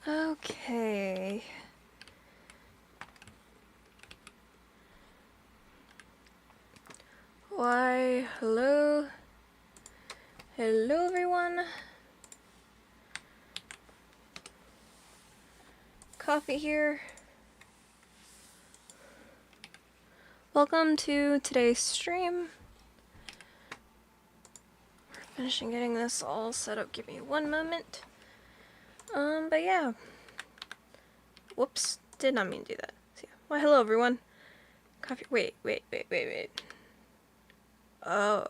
Okay. Why, hello? Hello, everyone. Coffee here. Welcome to today's stream. We're finishing getting this all set up. Give me one moment. But yeah. Whoops. Did not mean to do that. So, yeah. Why, hello, everyone. Coffee. Wait. Oh.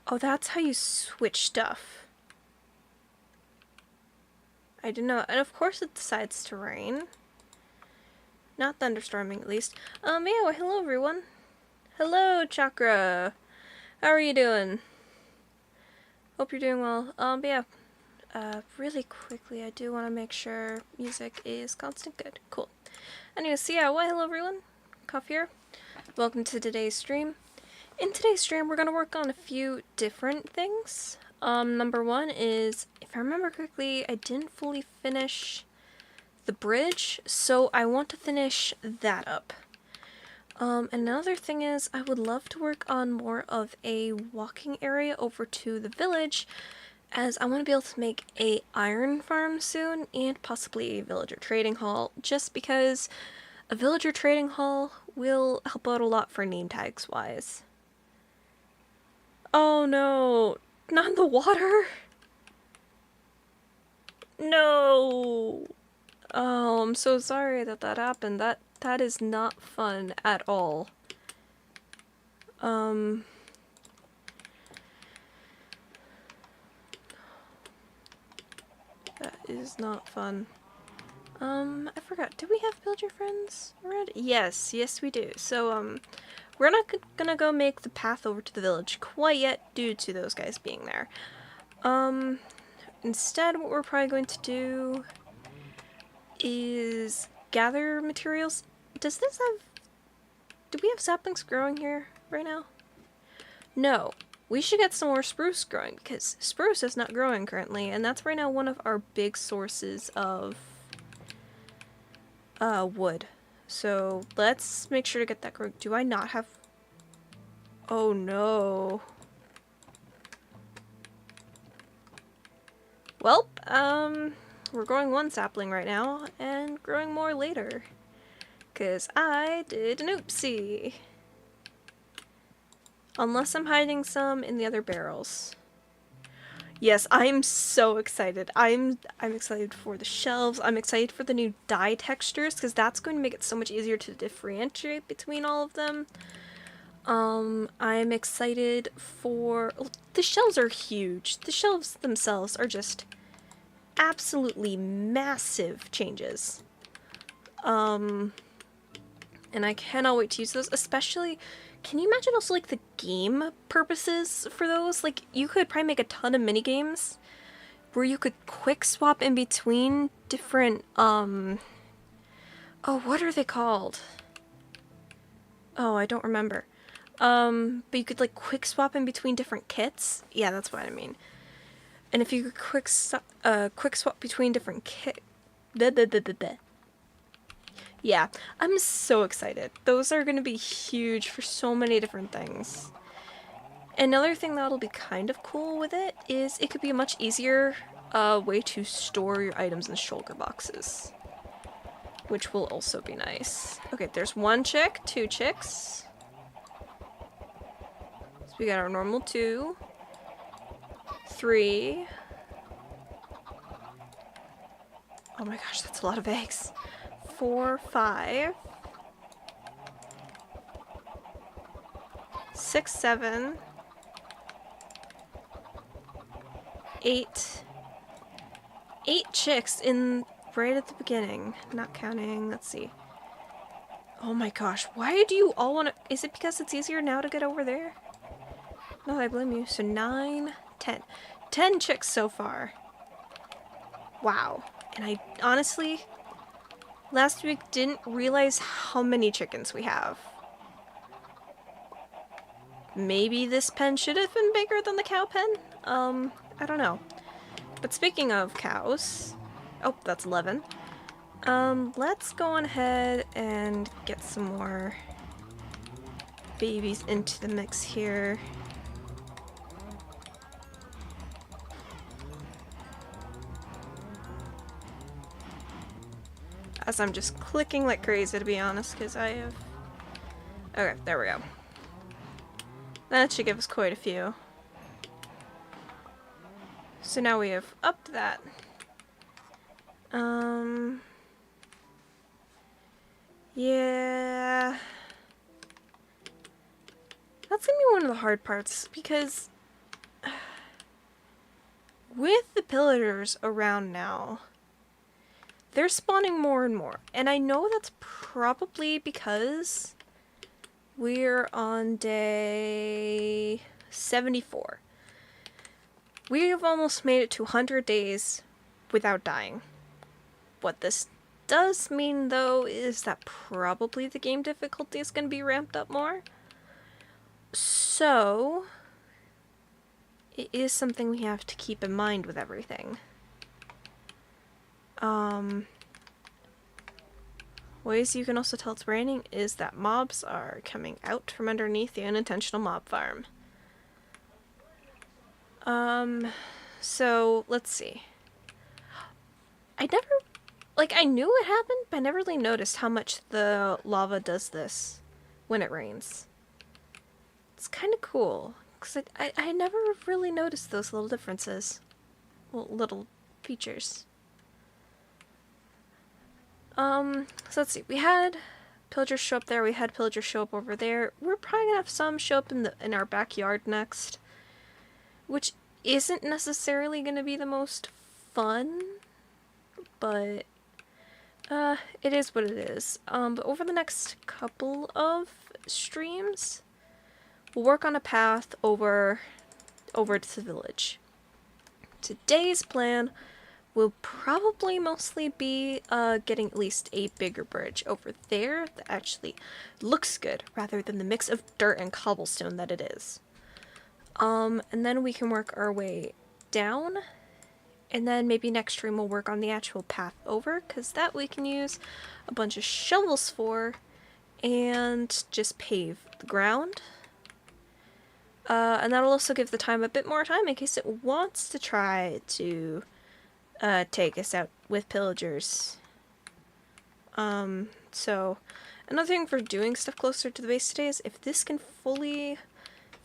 Oh, that's how you switch stuff. I didn't know. And of course it decides to rain. Not thunderstorming, at least. Yeah, well, hello, everyone. Hello, Chakra. How are you doing? Hope you're doing well. But yeah. Really quickly, I do want to make sure music is constant. Good. Cool. Anyway, so yeah, well, hello, everyone. Coffee here. Welcome to today's stream. In today's stream, we're going to work on a few different things. Number one is, if I remember correctly, I didn't fully finish the bridge, so I want to finish that up. Another thing is, I would love to work on more of a walking area over to the village, as I want to be able to make a iron farm soon, and possibly a villager trading hall, just because a villager trading hall will help out a lot for name tags wise. Oh no, not in the water! No! Oh, I'm so sorry that happened. That is not fun at all. That is not fun. I forgot. Do we have Build Your Friends already? Yes, we do. So, we're not gonna go make the path over to the village quite yet due to those guys being there. Instead, what we're probably going to do is gather materials. Do we have saplings growing here right now? No. We should get some more spruce growing, because spruce is not growing currently, and that's right now one of our big sources of wood. So let's make sure to get that growing. Do I not have... Oh no. Well, we're growing one sapling right now, and growing more later. Because I did an oopsie. Unless I'm hiding some in the other barrels. Yes, I'm so excited. I'm excited for the shelves. I'm excited for the new dye textures, because that's going to make it so much easier to differentiate between all of them. I'm excited for... Oh, the shelves are huge. The shelves themselves are just absolutely massive changes. And I cannot wait to use those, especially... Can you imagine also, like, the game purposes for those? Like, you could probably make a ton of minigames where you could quick swap in between different, Oh, what are they called? Oh, I don't remember. But you could, like, quick swap in between different kits. Yeah, that's what I mean. And if you could quick swap between different Yeah, I'm so excited. Those are going to be huge for so many different things. Another thing that'll be kind of cool with it is it could be a much easier way to store your items in shulker boxes, which will also be nice. Okay, there's one chick, two chicks. So we got our normal 2, 3. Oh my gosh, that's a lot of eggs. 4, 5, 6, 7, 8. 8 chicks in right at the beginning. Not counting, let's see. Oh my gosh, why do you all want to... Is it because it's easier now to get over there? No, I blame you. So 9, 10. 10 chicks so far. Wow. And I honestly... Last week didn't realize how many chickens we have. Maybe this pen should have been bigger than the cow pen? I don't know. But speaking of cows, Oh, that's 11. Let's go on ahead and get some more babies into the mix here. As I'm just clicking like crazy, to be honest, because I have... Okay, there we go. That should give us quite a few. So now we have upped that. Yeah... That's gonna be one of the hard parts, because... with the pillagers around now, they're spawning more and more. And I know that's probably because we're on day 74. We have almost made it to 100 days without dying. What this does mean, though, is that probably the game difficulty is going to be ramped up more. So, it is something we have to keep in mind with everything. Ways you can also tell it's raining is that mobs are coming out from underneath the unintentional mob farm. So, let's see. I knew it happened, but I never really noticed how much the lava does this when it rains. It's kind of cool, because I never really noticed those little differences. Well, little features. So let's see. We had pillagers show up there. We had pillagers show up over there. We're probably gonna have some show up in our backyard next, which isn't necessarily gonna be the most fun, but it is what it is. But over the next couple of streams, we'll work on a path over to the village. Today's plan will probably mostly be getting at least a bigger bridge over there that actually looks good, rather than the mix of dirt and cobblestone that it is. And then we can work our way down, and then maybe next stream we'll work on the actual path over, because that we can use a bunch of shovels for, and just pave the ground. And that'll also give the time a bit more time in case it wants to try to take us out with pillagers. So another thing for doing stuff closer to the base today is if this can fully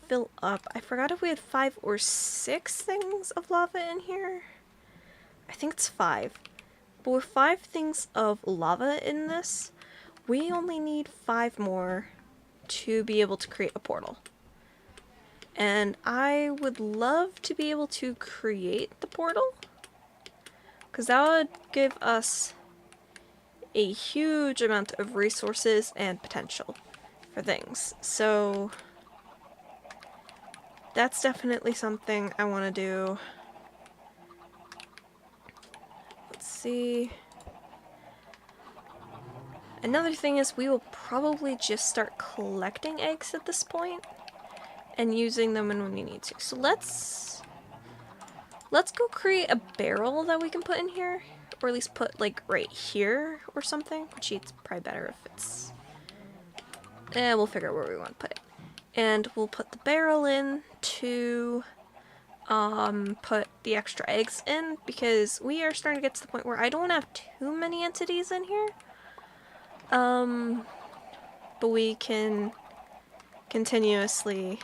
fill up. I forgot if we had 5 or 6 things of lava in here. I think it's 5. But with 5 things of lava in this, we only need 5 more to be able to create a portal. And I would love to be able to create the portal, because that would give us a huge amount of resources and potential for things. So that's definitely something I want to do. Let's see. Another thing is we will probably just start collecting eggs at this point and using them when we need to. So let's go create a barrel that we can put in here, or at least put like right here or something. Actually, it's probably better if it's... we'll figure out where we want to put it. And we'll put the barrel in to put the extra eggs in, because we are starting to get to the point where I don't have too many entities in here. But we can continuously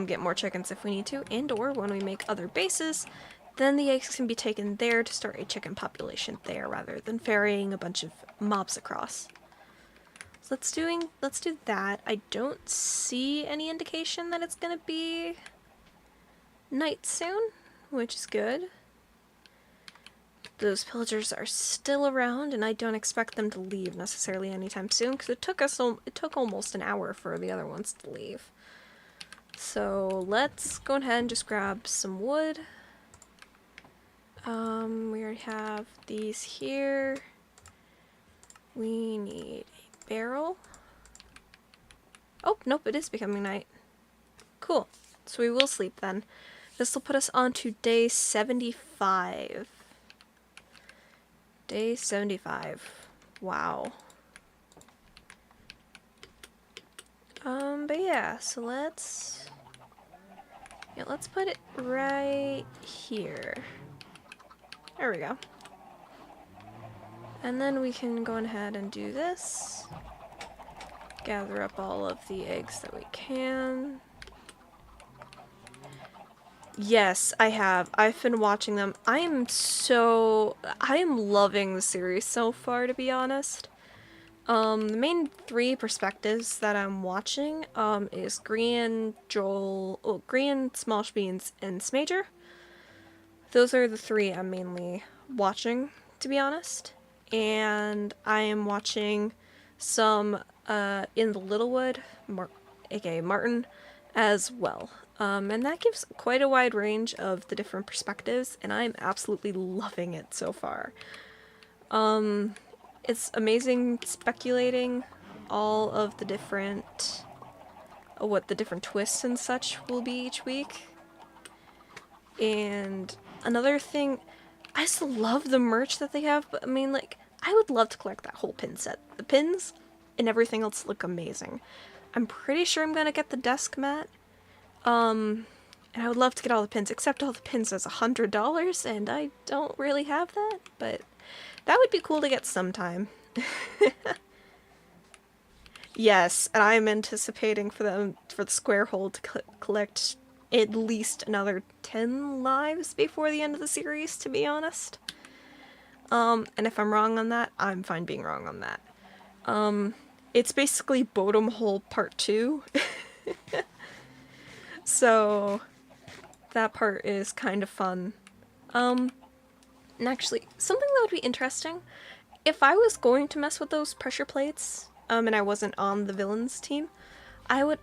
get more chickens if we need to, and or when we make other bases, then the eggs can be taken there to start a chicken population there rather than ferrying a bunch of mobs across. So let's do that. I don't see any indication that it's gonna be night soon, which is good. Those pillagers are still around, and I don't expect them to leave necessarily anytime soon, because it took almost an hour for the other ones to leave. So let's go ahead and just grab some wood. We already have these here. We need a barrel. Oh, nope, it is becoming night. Cool. So we will sleep then. This will put us on to day 75. Day 75. Wow. But yeah, so let's put it right here. There we go. And then we can go ahead and do this. Gather up all of the eggs that we can. Yes, I have. I've been watching them. I am loving the series so far, to be honest. The main three perspectives that I'm watching, is Green, Green, Smosh Beans, and Smager. Those are the three I'm mainly watching, to be honest. And I am watching some, in the Littlewood, aka Martin, as well. And that gives quite a wide range of the different perspectives, and I'm absolutely loving it so far. It's amazing speculating all of the different, what the different twists and such will be each week. And another thing, I just love the merch that they have, but I mean, like, I would love to collect that whole pin set. The pins and everything else look amazing. I'm pretty sure I'm gonna get the desk mat. And I would love to get all the pins, except all the pins is $100, and I don't really have that, but that would be cool to get sometime. Yes, and I'm anticipating for the square hole to collect at least another 10 lives before the end of the series, to be honest. And if I'm wrong on that, I'm fine being wrong on that. It's basically Bottom Hole Part 2. So that part is kind of fun. And actually, something that would be interesting, if I was going to mess with those pressure plates, and I wasn't on the villains team, I would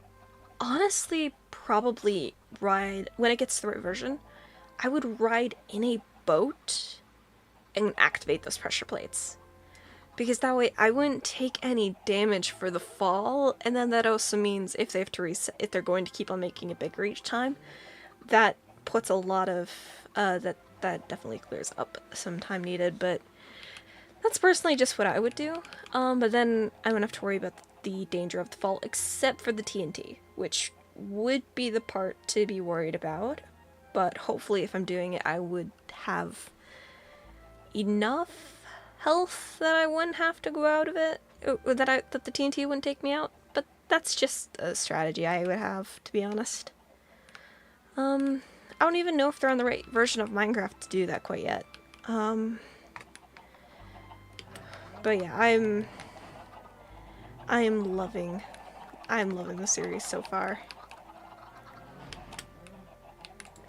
honestly probably ride, when it gets to the right version, I would ride in a boat and activate those pressure plates. Because that way I wouldn't take any damage for the fall, and then that also means if they have to reset, if they're going to keep on making it bigger each time, that puts a lot of, that definitely clears up some time needed, but that's personally just what I would do. But then I wouldn't have to worry about the danger of the fall, except for the TNT, which would be the part to be worried about. But hopefully if I'm doing it, I would have enough health that I wouldn't have to go out of it, or that the TNT wouldn't take me out. But that's just a strategy I would have, to be honest. I don't even know if they're on the right version of Minecraft to do that quite yet. But yeah, I'm loving the series so far.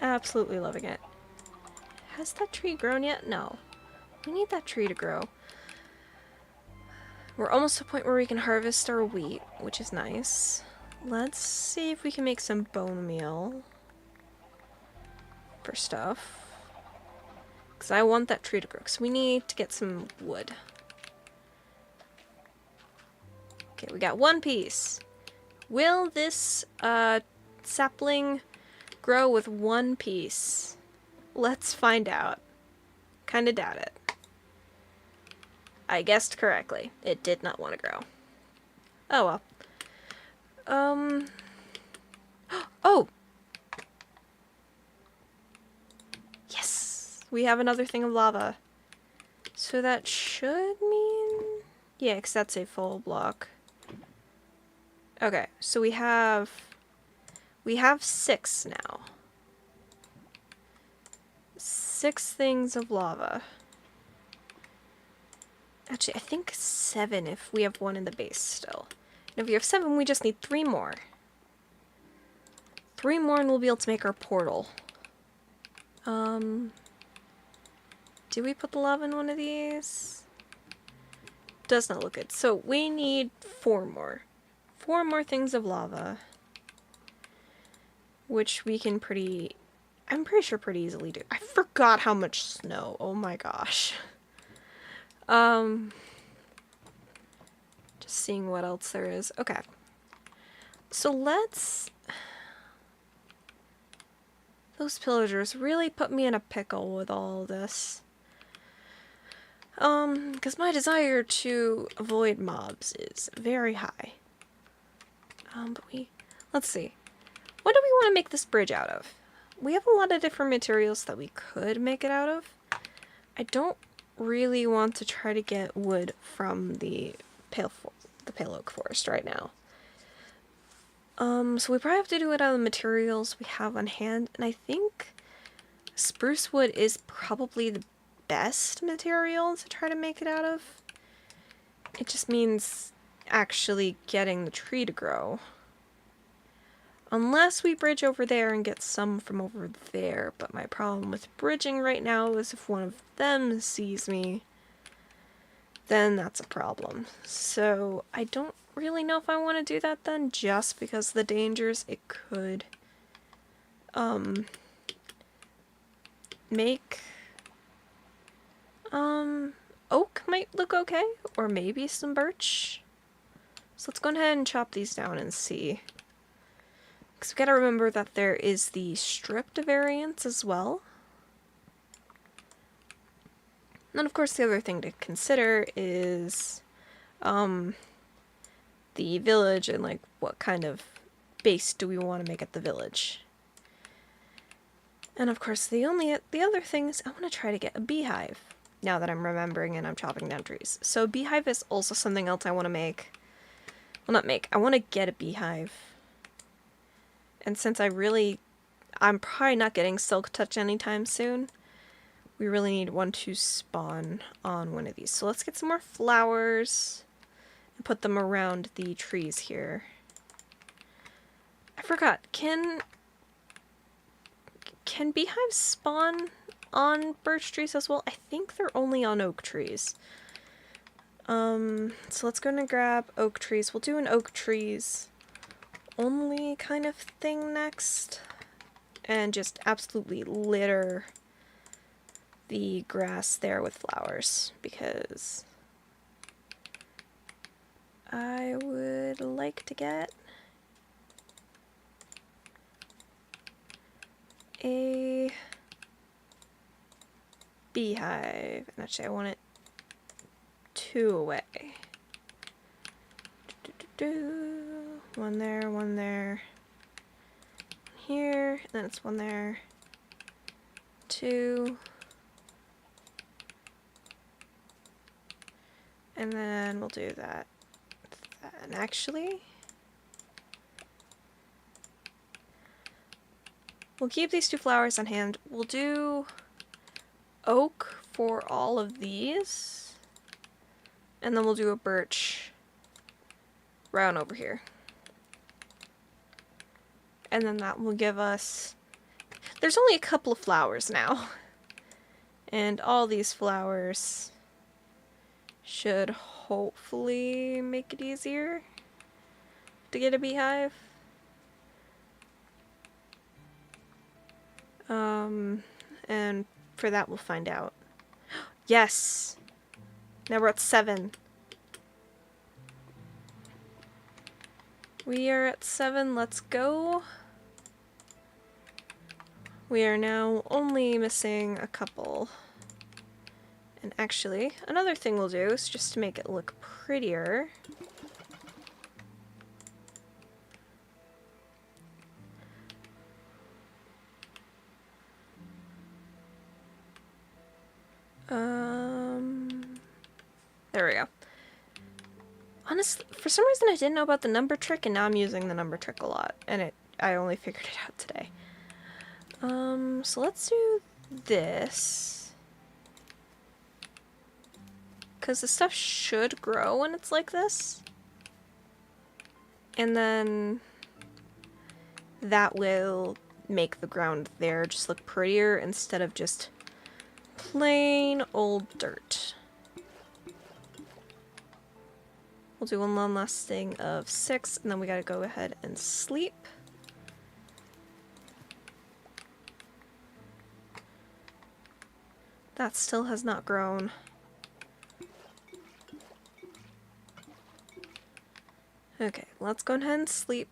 Absolutely loving it. Has that tree grown yet? No. We need that tree to grow. We're almost to a point where we can harvest our wheat, which is nice. Let's see if we can make some bone meal for stuff. Because I want that tree to grow, because we need to get some wood. Okay, we got one piece. Will this sapling grow with one piece? Let's find out. Kinda doubt it. I guessed correctly. It did not want to grow. Oh well. Oh! Yes! We have another thing of lava. So that should mean... yeah, because that's a full block. Okay, so we have 6 now. 6 things of lava. Actually, I think 7 if we have 1 in the base still. And if we have 7, we just need 3 more. 3 more and we'll be able to make our portal. Do we put the lava in one of these? Does not look good. So we need 4 more. 4 more things of lava. Which we can I'm pretty sure pretty easily do. I forgot how much snow. Oh my gosh. Just seeing what else there is. Okay. So those pillagers really put me in a pickle with all this. Because my desire to avoid mobs is very high. Let's see. What do we want to make this bridge out of? We have a lot of different materials that we could make it out of. I don't really want to try to get wood from the pale oak forest right now. So we probably have to do it out of the materials we have on hand, and I think spruce wood is probably the best material to try to make it out of. It just means actually getting the tree to grow. Unless we bridge over there and get some from over there, but my problem with bridging right now is if one of them sees me, then that's a problem. So I don't really know if I want to do that then, just because of the dangers it could make. Oak might look okay, or maybe some birch. So let's go ahead and chop these down and see. Because we gotta remember that there is the stripped variants as well. And then of course the other thing to consider is the village and like what kind of base do we want to make at the village. And of course the other thing is I want to try to get a beehive. Now that I'm remembering and I'm chopping down trees. So beehive is also something else I want to make. Well, not make. I want to get a beehive. And since I'm probably not getting silk touch anytime soon, we really need one to spawn on one of these. So let's get some more flowers and put them around the trees here. I forgot. Can beehives spawn on birch trees as well? I think they're only on oak trees. So let's go and grab oak trees. We'll do an oak trees only kind of thing next. And just absolutely litter the grass there with flowers, because I would like to get a beehive. And actually I want it 2 away. One there. Here, and then it's 1 there. 2. And then we'll do that. And actually, we'll keep these 2 flowers on hand. We'll do oak for all of these. And then we'll do a birch round over here. And then that will give us... There's only a couple of flowers now. And all these flowers should hopefully make it easier to get a beehive. And for that we'll find out. Yes! Now we're at 7. We are at 7, let's go. We are now only missing a couple. And actually, another thing we'll do is just to make it look prettier. There we go. Honestly, for some reason I didn't know about the number trick, and now I'm using the number trick a lot, and I only figured it out today. So let's do this. Because the stuff should grow when it's like this. And then that will make the ground there just look prettier instead of just plain old dirt. We'll do one last thing of 6, and then we gotta go ahead and sleep. That still has not grown. Okay, let's go ahead and sleep.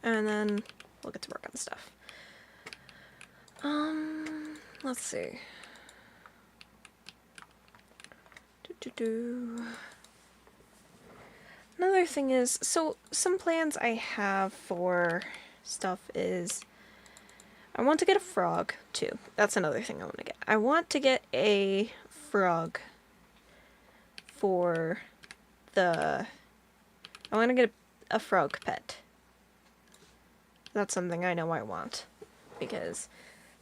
And then we'll get to work on stuff. Let's see. Do-do. Another thing is, so some plans I have for stuff is I want to get a frog too. That's another thing I want to get. I want to get a frog for I want to get a frog pet. That's something I know I want because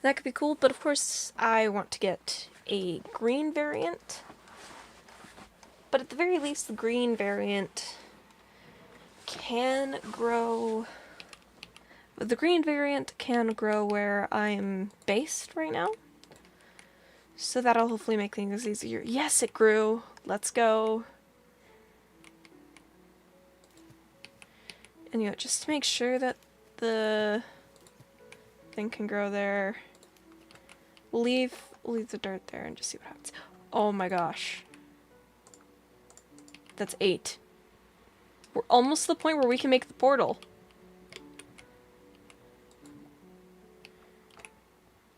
that could be cool, but of course I want to get a green variant. But at the very least, the green variant can grow. The green variant can grow where I'm based right now. So that'll hopefully make things easier. Yes, it grew. Let's go. And you know, just to make sure that the thing can grow there, we'll leave the dirt there and just see what happens. Oh my gosh. That's 8. We're almost to the point where we can make the portal.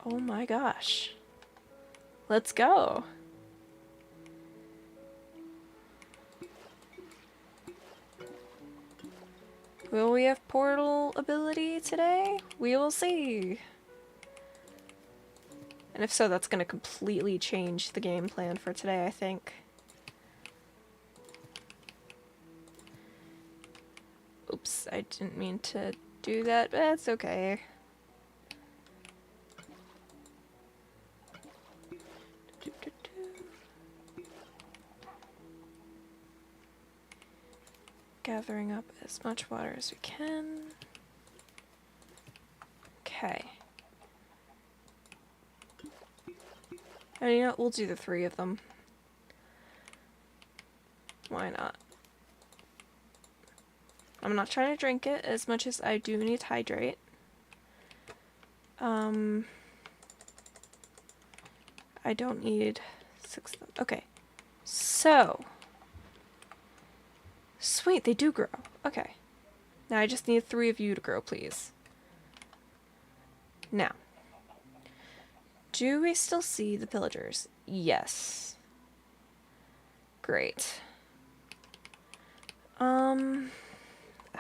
Oh my gosh. Let's go. Will we have portal ability today? We will see. And if so, that's going to completely change the game plan for today, I think. Oops, I didn't mean to do that, but that's okay. Gathering up as much water as we can. Okay. And you know what, we'll do the 3 of them. Why not? I'm not trying to drink it as much as I do need to hydrate. I don't need 6 of them. Okay. So. Sweet, they do grow. Okay. Now I just need 3 of you to grow, please. Now. Do we still see the pillagers? Yes. Great. I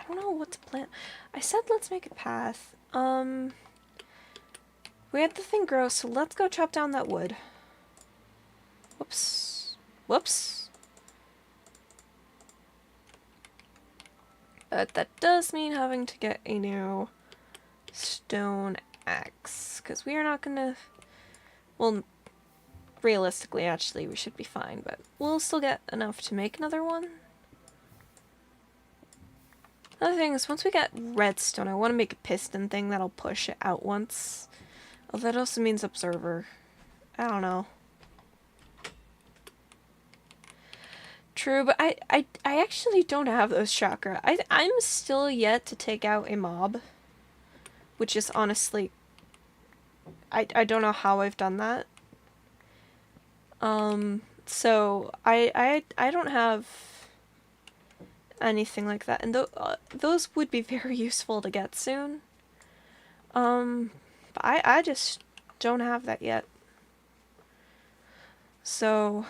don't know what to plant. I said let's make a path. We had the thing grow, so let's go chop down that wood. Whoops. Whoops. That does mean having to get a new stone axe, because we are not gonna... Well, realistically, actually, we should be fine, but we'll still get enough to make another one. Another thing is, once we get redstone, I want to make a piston thing that'll push it out once. Oh, that also means observer. I don't know. True, but I actually don't have those chakra. I'm still yet to take out a mob, which is honestly... I don't know how I've done that. So I don't have anything like that, and those would be very useful to get soon. But I just don't have that yet. So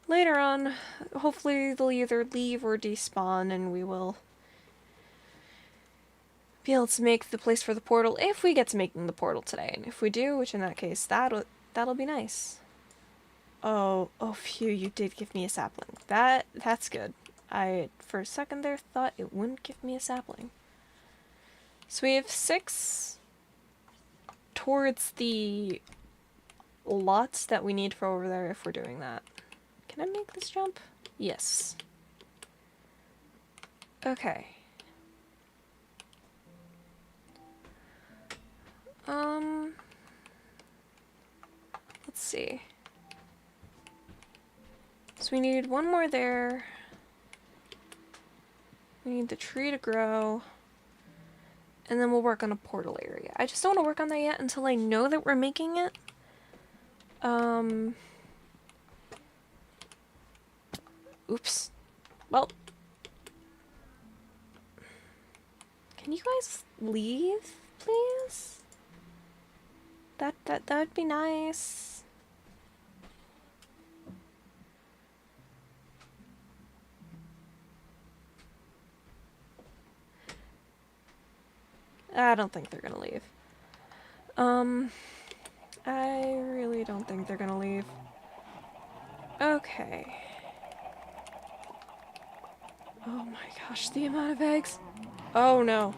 later on, hopefully they'll either leave or despawn, and we will be able to make the place for the portal if we get to making the portal today. And if we do, which in that case, that'll be nice. Oh, phew, you did give me a sapling. That's good. I, for a second there, thought it wouldn't give me a sapling. So we have 6 towards the lots that we need for over there if we're doing that. Can I make this jump? Yes. Okay. Let's see. So we need 1 more there. We need the tree to grow. And then we'll work on a portal area. I just don't want to work on that yet until I know that we're making it. Oops. Well. Can you guys leave, please? That would be nice. I don't think they're gonna leave. I really don't think they're gonna leave. Okay. Oh my gosh, the amount of eggs. Oh no.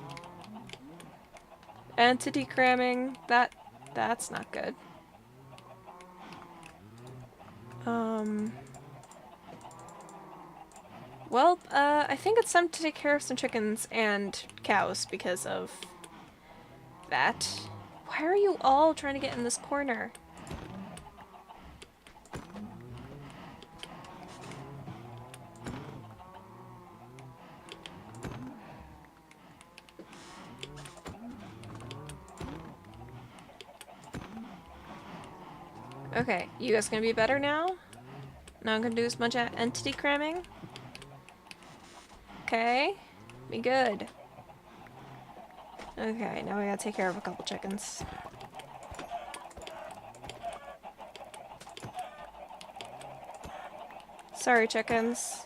Entity cramming. That's not good. Well, I think it's time to take care of some chickens and cows because of that. Why are you all trying to get in this corner? Okay, you guys gonna be better now? Not gonna do as much entity cramming? Okay, be good. Okay, now we gotta take care of a couple chickens. Sorry, chickens.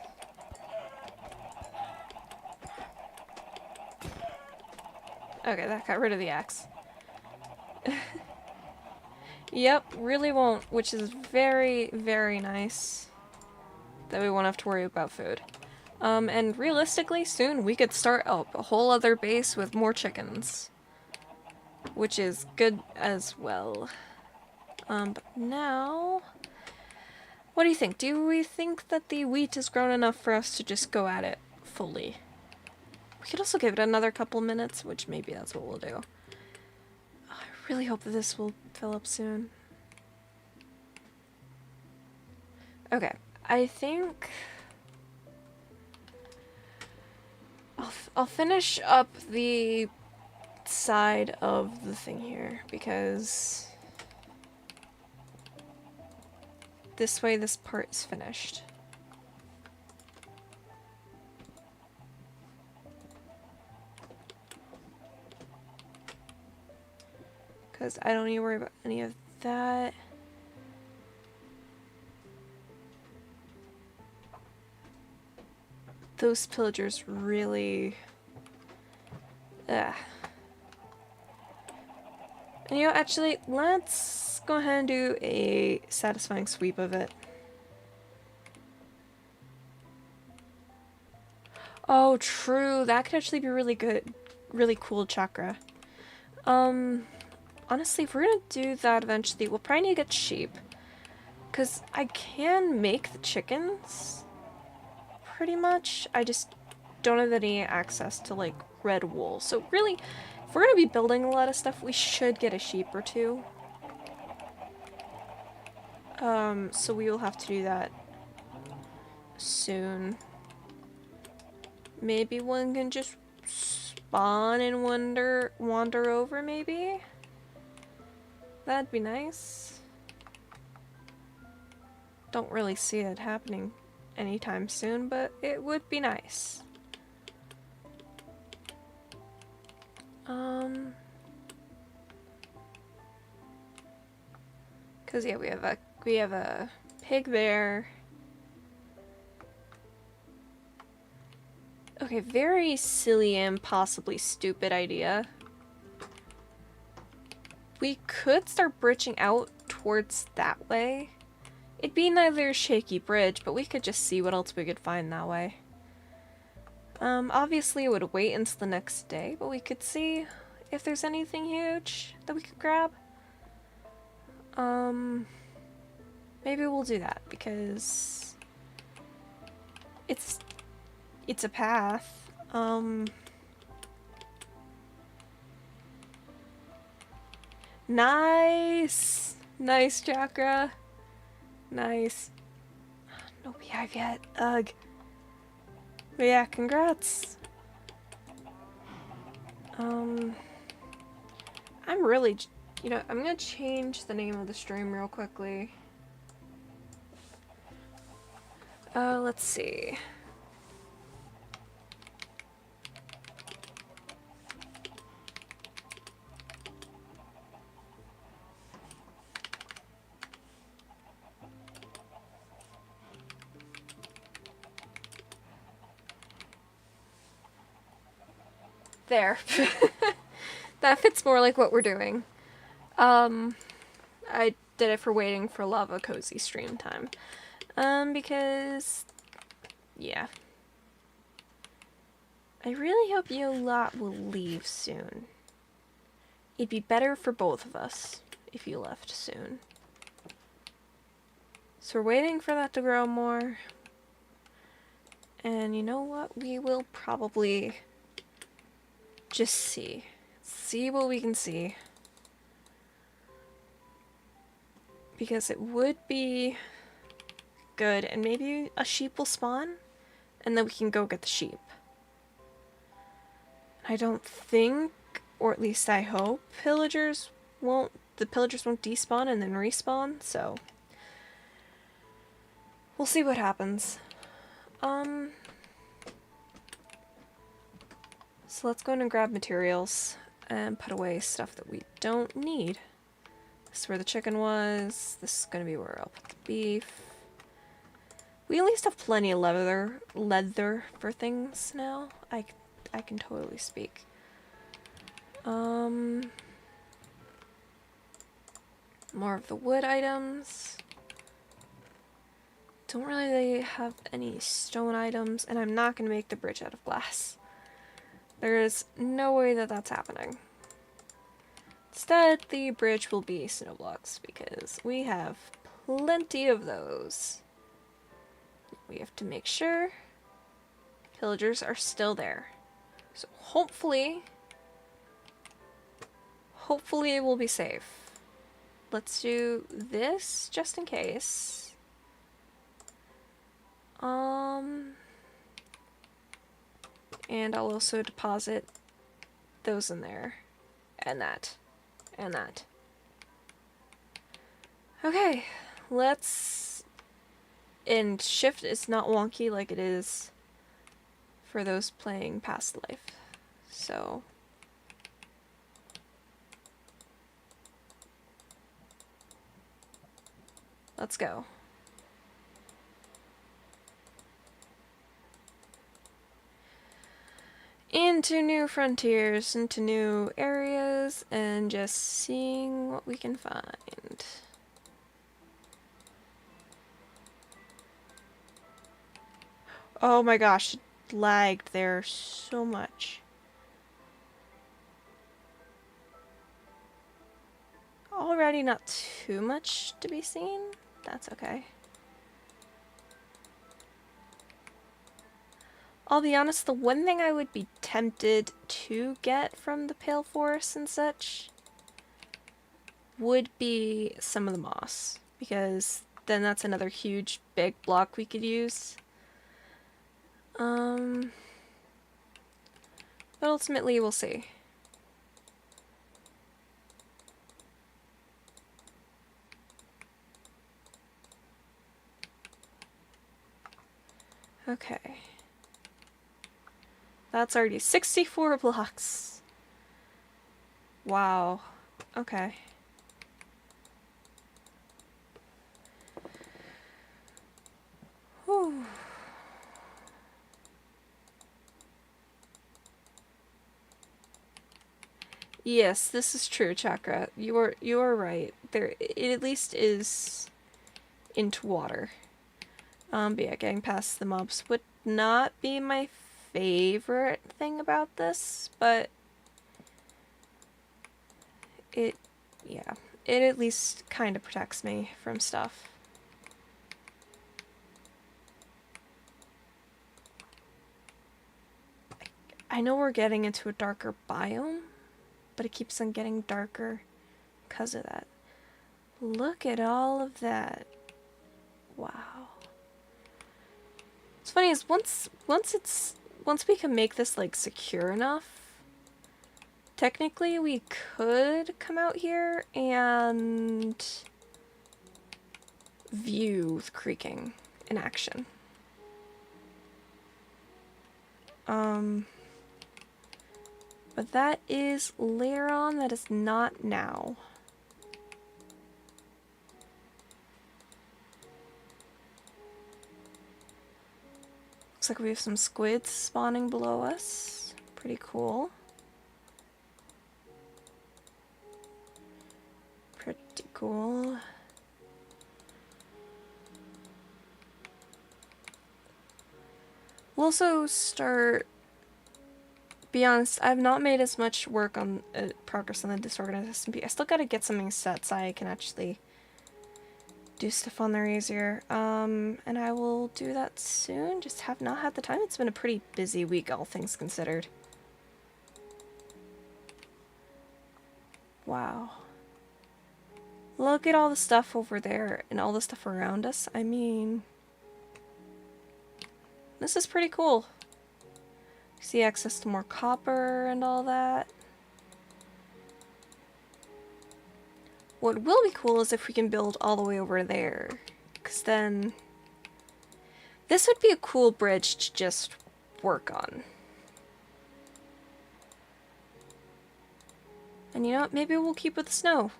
Okay, that got rid of the axe. Yep, really won't, which is very, very nice that we won't have to worry about food. And realistically, soon we could start up a whole other base with more chickens, which is good as well. But now, what do you think? Do we think that the wheat is grown enough for us to just go at it fully? We could also give it another couple minutes, which maybe that's what we'll do. I really hope that this will fill up soon. Okay, I think I'll finish up the side of the thing here because this way this part is finished. Because I don't need to worry about any of that. Those pillagers really... Ugh. And you know, actually, let's go ahead and do a satisfying sweep of it. Oh, true. That could actually be really good. Really cool chakra. Honestly, if we're gonna do that eventually, we'll probably need to get sheep. Because I can make the chickens, pretty much. I just don't have any access to, like, red wool. So really, if we're gonna be building a lot of stuff, we should get a sheep or two. So we will have to do that soon. Maybe one can just spawn and wander over, maybe? That'd be nice. Don't really see it happening anytime soon, but it would be nice. Cause yeah, we have a pig there. Okay, very silly and possibly stupid idea. We could start bridging out towards that way. It'd be another shaky bridge, but we could just see what else we could find that way. Obviously it would wait until the next day, but we could see if there's anything huge that we could grab. Maybe we'll do that, because it's a path. Nice! Nice, chakra. Nice. No beehive yet. Ugh. But yeah, congrats. I'm really, you know, I'm gonna change the name of the stream real quickly. Let's see. There. That fits more like what we're doing. I did it for waiting for Lava Cozy stream time. Because, yeah. I really hope you lot will leave soon. It'd be better for both of us if you left soon. So we're waiting for that to grow more. And you know what? We will probably just see. See what we can see. Because it would be good, and maybe a sheep will spawn, and then we can go get the sheep. I don't think, or at least I hope, the pillagers won't despawn and then respawn, so we'll see what happens. So let's go in and grab materials and put away stuff that we don't need. This is where the chicken was. This is gonna be where I'll put the beef. We at least have plenty of leather for things now. I can totally speak. More of the wood items. Don't really have any stone items, and I'm not gonna make the bridge out of glass. There is no way that that's happening. Instead, the bridge will be snow blocks because we have plenty of those. We have to make sure pillagers are still there. So hopefully it will be safe. Let's do this just in case. And I'll also deposit those in there. And that. And that. Okay, let's... And shift is not wonky like it is for those playing Past Life. So... let's go. Into new frontiers, into new areas, and just seeing what we can find. Oh my gosh, it lagged there so much. Already not too much to be seen. That's okay. I'll be honest, the one thing I would be tempted to get from the Pale Forest and such would be some of the moss, because then that's another huge big block we could use. But ultimately we'll see. Okay. That's already 64 blocks. Wow. Okay. Whew. Yes, this is true, Chakra. You are right. It at least is into water. But yeah, getting past the mobs would not be my favorite thing about this, but it at least kind of protects me from stuff. I know we're getting into a darker biome, but it keeps on getting darker because of that. Look at all of that. Wow. What's funny is once we can make this like secure enough, technically we could come out here and view the creaking in action. But that is later on, that is not now. Looks like we have some squids spawning below us. Pretty cool. cool. We'll also start... Be honest, I've not made as much work on progress on the disorganized SMP. I still gotta get something set so I can actually do stuff on there easier. And I will do that soon. Just have not had the time. It's been a pretty busy week, all things considered. Wow. Look at all the stuff over there and all the stuff around us. I mean, this is pretty cool. See access to more copper and all that. What will be cool is if we can build all the way over there, because then this would be a cool bridge to just work on. And you know what, maybe we'll keep with the snow.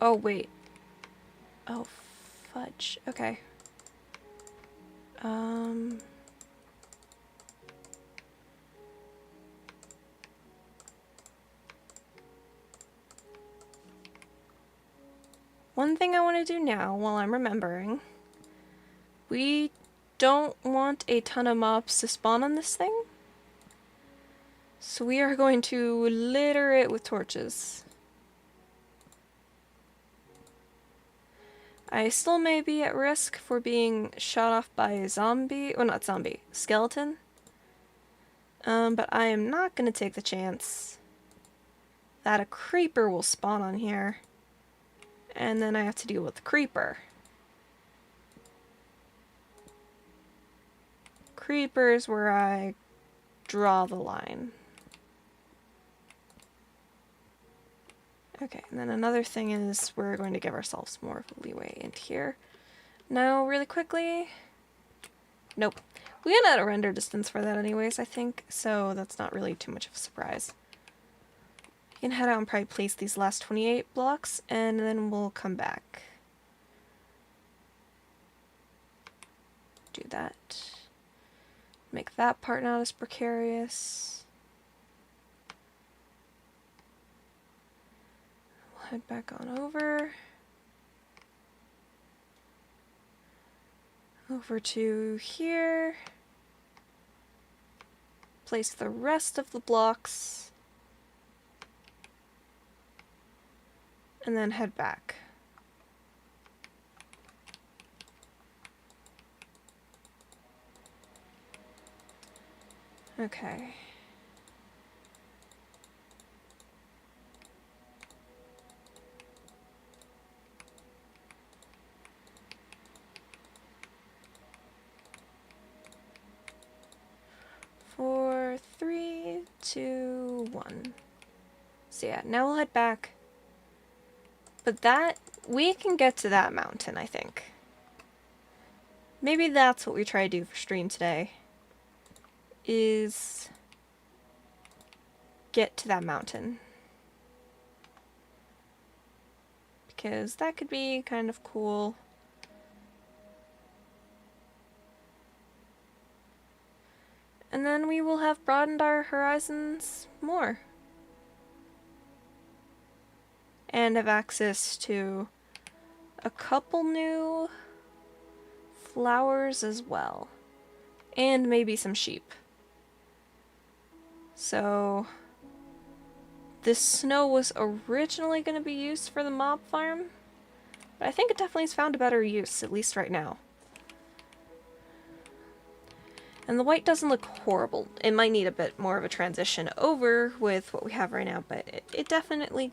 Oh wait. Oh fudge. Okay. One thing I want to do now, while I'm remembering, we don't want a ton of mobs to spawn on this thing, so we are going to litter it with torches. I still may be at risk for being shot off by a zombie, well not zombie, skeleton, but I am not going to take the chance that a creeper will spawn on here. And then I have to deal with the creeper. Creeper's where I draw the line. Okay, and then another thing is we're going to give ourselves more of a leeway into here. Now, really quickly... Nope. We got out of render distance for that anyways, I think, so that's not really too much of a surprise. You can head out and probably place these last 28 blocks, and then we'll come back. Do that. Make that part not as precarious. We'll head back on over. Over to here. Place the rest of the blocks. And then head back. Okay. Four, 3, 2, 1. So yeah, now we'll head back. But that, we can get to that mountain, I think. Maybe that's what we try to do for stream today. Is get to that mountain. Because that could be kind of cool. And then we will have broadened our horizons more. And have access to a couple new flowers as well. And maybe some sheep. So this snow was originally going to be used for the mob farm, but I think it definitely has found a better use, at least right now. And the white doesn't look horrible. It might need a bit more of a transition over with what we have right now, but it definitely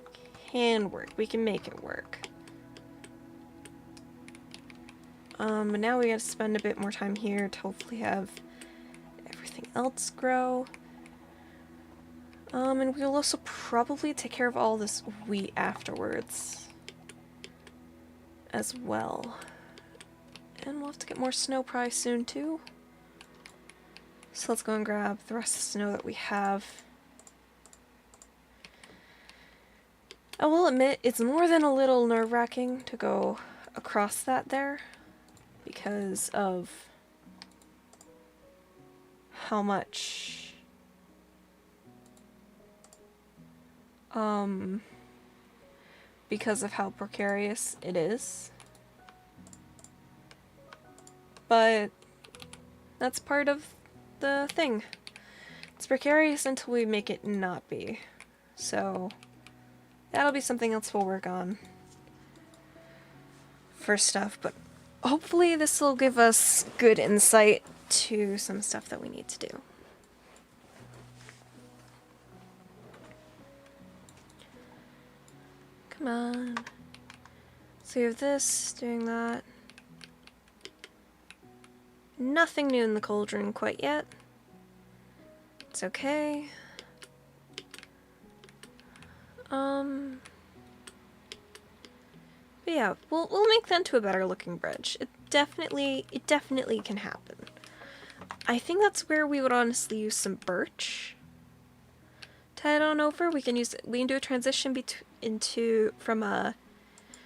can work. We can make it work. But now we gotta spend a bit more time here to hopefully have everything else grow. And we'll also probably take care of all this wheat afterwards as well. And we'll have to get more snow probably soon too. So let's go and grab the rest of the snow that we have. I will admit, it's more than a little nerve-wracking to go across that there because of how much because of how precarious it is. But that's part of the thing. It's precarious until we make it not be. So that'll be something else we'll work on for stuff, but hopefully this will give us good insight to some stuff that we need to do. Come on. So we have this, doing that. Nothing new in the cauldron quite yet. It's okay. But yeah, we'll make that into a better looking bridge. It definitely can happen. I think that's where we would honestly use some birch to head on over. We can do a transition from a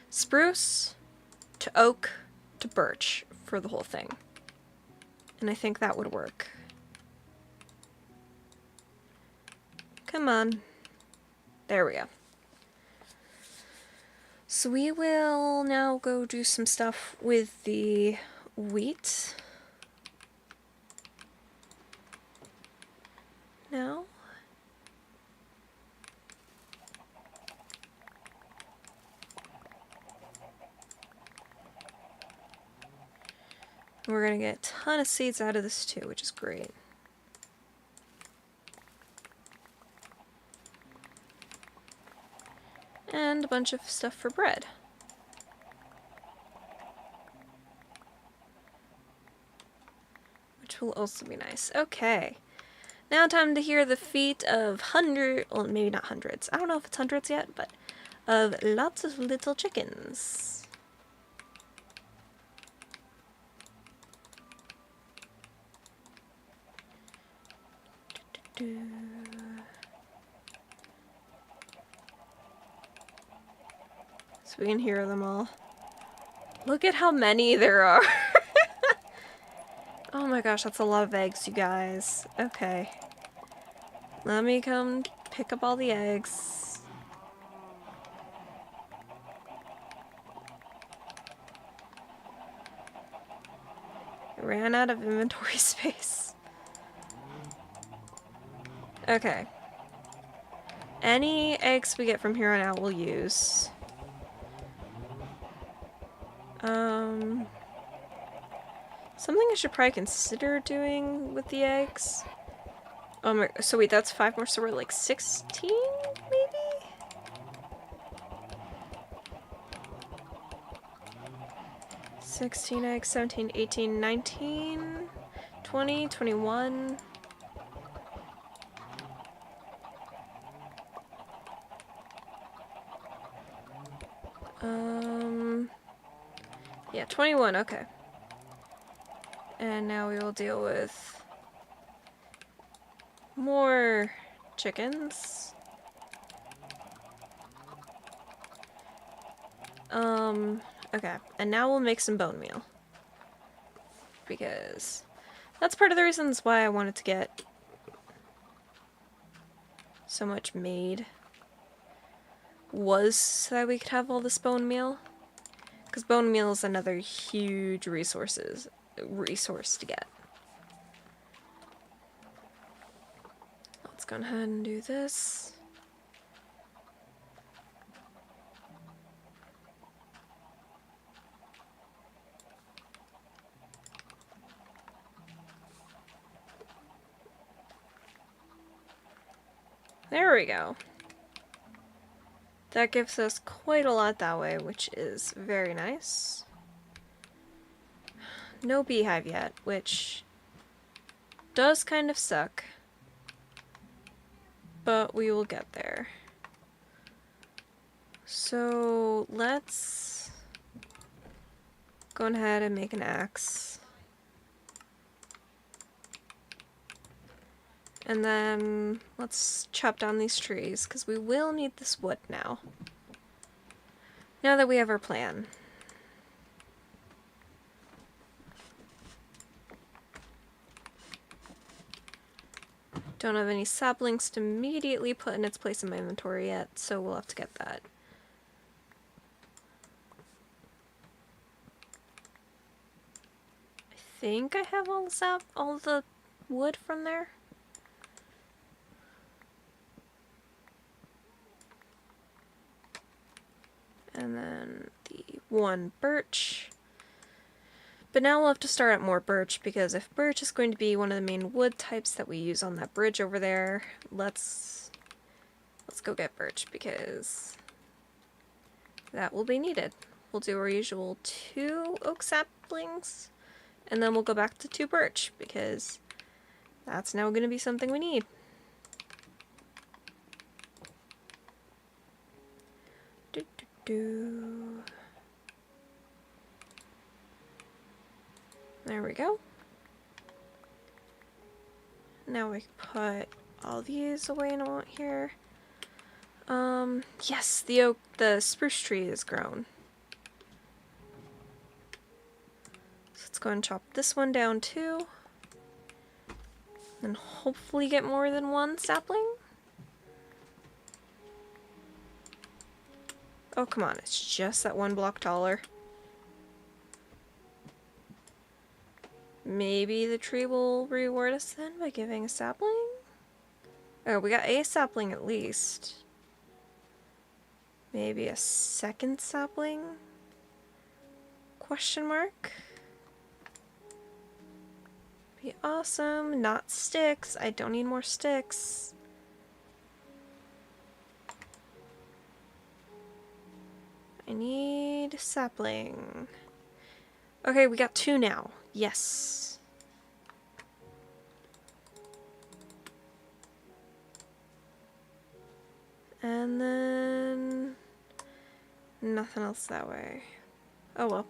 spruce to oak to birch for the whole thing. And I think that would work. Come on. There we go. So we will now go do some stuff with the wheat. Now. We're gonna get a ton of seeds out of this too, which is great. And a bunch of stuff for bread. Which will also be nice. Okay. Now time to hear the feet of well, maybe not hundreds. I don't know if it's hundreds yet, but of lots of little chickens. So we can hear them all. Look at how many there are. Oh my gosh, that's a lot of eggs, you guys. Okay. Let me come pick up all the eggs. I ran out of inventory space. Okay. Any eggs we get from here on out we'll use. Something I should probably consider doing with the eggs. So wait, that's 5 more, so we're like 16, maybe? (16 eggs, 17, 18, 19, 20, 21. Yeah, 21, okay. And now we will deal with more chickens. Okay. And now we'll make some bone meal. Because that's part of the reasons why I wanted to get so much made. Was so that we could have all this bone meal. Because bone meal is another huge resource to get. Let's go ahead and do this. There we go. That gives us quite a lot that way, which is very nice. No beehive yet, which does kind of suck. But we will get there. So let's go ahead and make an axe. And then let's chop down these trees, because we will need this wood now. Now that we have our plan. Don't have any saplings to immediately put in its place in my inventory yet, so we'll have to get that. I think I have all the wood from there. And then the one birch. But now we'll have to start at more birch, because if birch is going to be one of the main wood types that we use on that bridge over there, let's go get birch, because that will be needed. We'll do our usual 2 oak saplings, and then we'll go back to 2 birch, because that's now going to be something we need. There we go. Now we can put all these away in a moment here. Yes, the spruce tree is grown. So let's go and chop this one down too. And hopefully get more than 1 sapling. Oh, come on, it's just that 1 block taller. Maybe the tree will reward us then by giving a sapling? Oh, we got a sapling at least. Maybe a 2nd sapling? Question mark? Be awesome. Not sticks. I don't need more sticks. I need sapling. Okay, we got 2 now. Yes. And then nothing else that way. Oh well.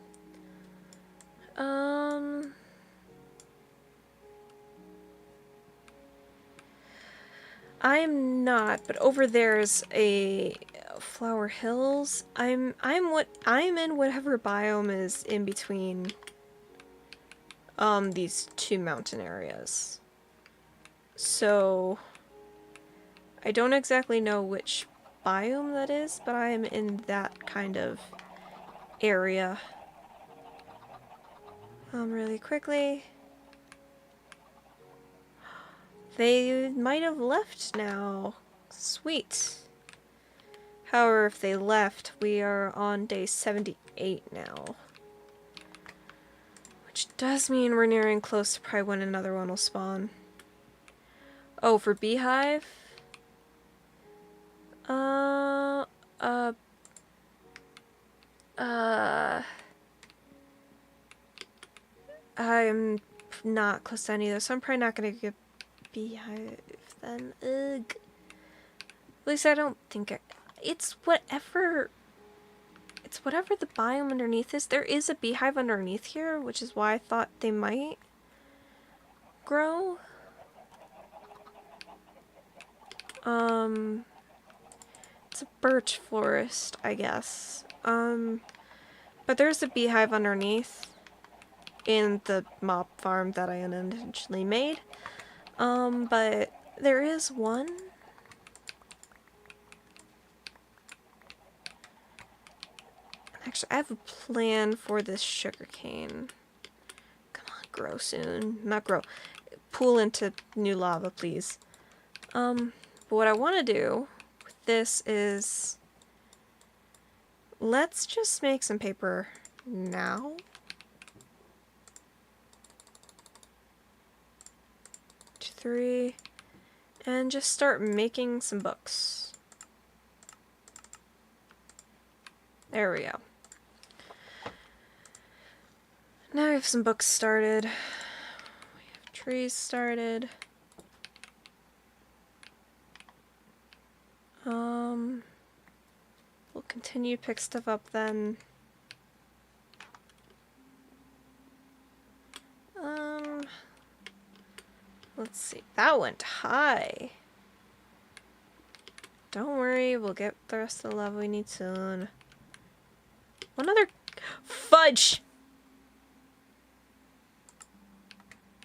I'm not, but over there's a Flower Hills. I'm in whatever biome is in between these 2 mountain areas. So I don't exactly know which biome that is, but I am in that kind of area. Really quickly. They might have left now. Sweet. However, if they left, we are on day 78 now. Which does mean we're nearing close to probably when another one will spawn. Oh, for beehive? I'm not close to any of those, so I'm probably not gonna get beehive then. Ugh. At least I don't think it's whatever the biome underneath is. There is a beehive underneath here, which is why I thought they might grow. It's a birch forest, I guess. But there's a beehive underneath in the mob farm that I unintentionally made. But there is one. Actually, I have a plan for this sugarcane. Come on, grow soon. Not grow. Pool into new lava, please. But what I want to do with this is... let's just make some paper now. Three, and just start making some books. There we go. Now we have some books started. We have trees started. We'll continue to pick stuff up then. Let's see. That went high. Don't worry, we'll get the rest of the lava we need soon. One other... Fudge!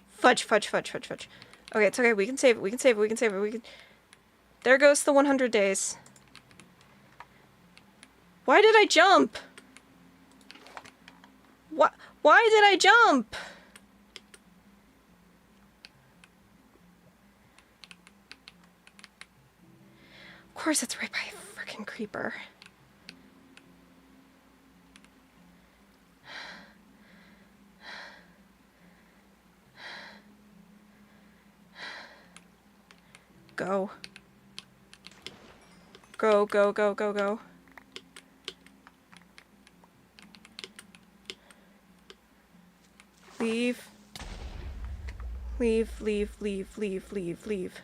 Fudge, fudge, fudge, fudge, fudge. Okay, it's okay. We can save it. We can save it. We can save it. We can... There goes the 100 days. Why did I jump? What? Why did I jump? Of course, it's right by a freaking creeper. Go. Go, go, go, go, go. Leave. Leave, leave, leave, leave, leave, leave.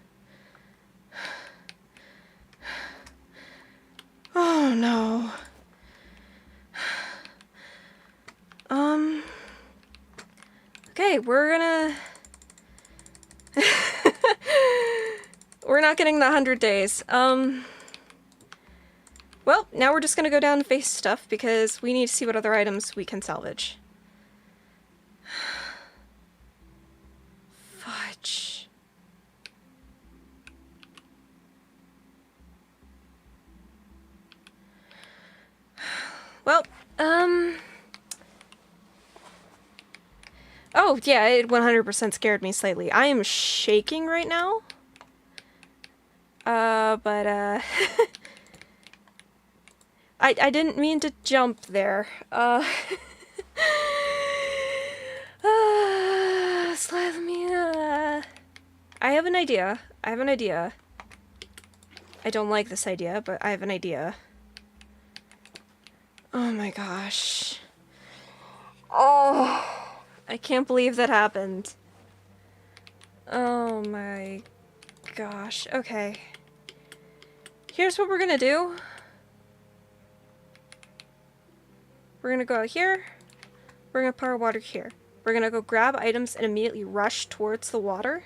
Oh no. Okay, we're gonna... We're not getting the 100 days. Well, now we're just gonna go down and face stuff because we need to see what other items we can salvage. Fudge. Well, oh, yeah, it 100% scared me slightly. I am shaking right now. I didn't mean to jump there. I have an idea. I don't like this idea, but I have an idea. Oh my gosh. Oh, I can't believe that happened. Oh my gosh. Okay. Here's what we're gonna do. We're gonna go out here. We're gonna put our water here. We're gonna go grab items and immediately rush towards the water.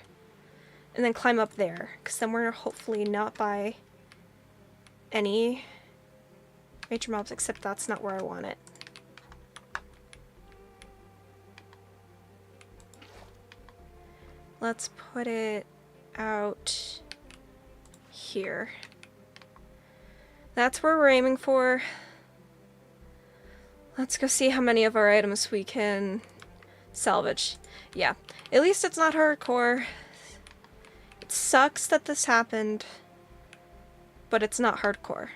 And then climb up there. Because then we're hopefully not by any major mobs, except that's not where I want it. Let's put it out here. That's where we're aiming for. Let's go see how many of our items we can salvage. Yeah, at least it's not hardcore. It sucks that this happened, but it's not hardcore.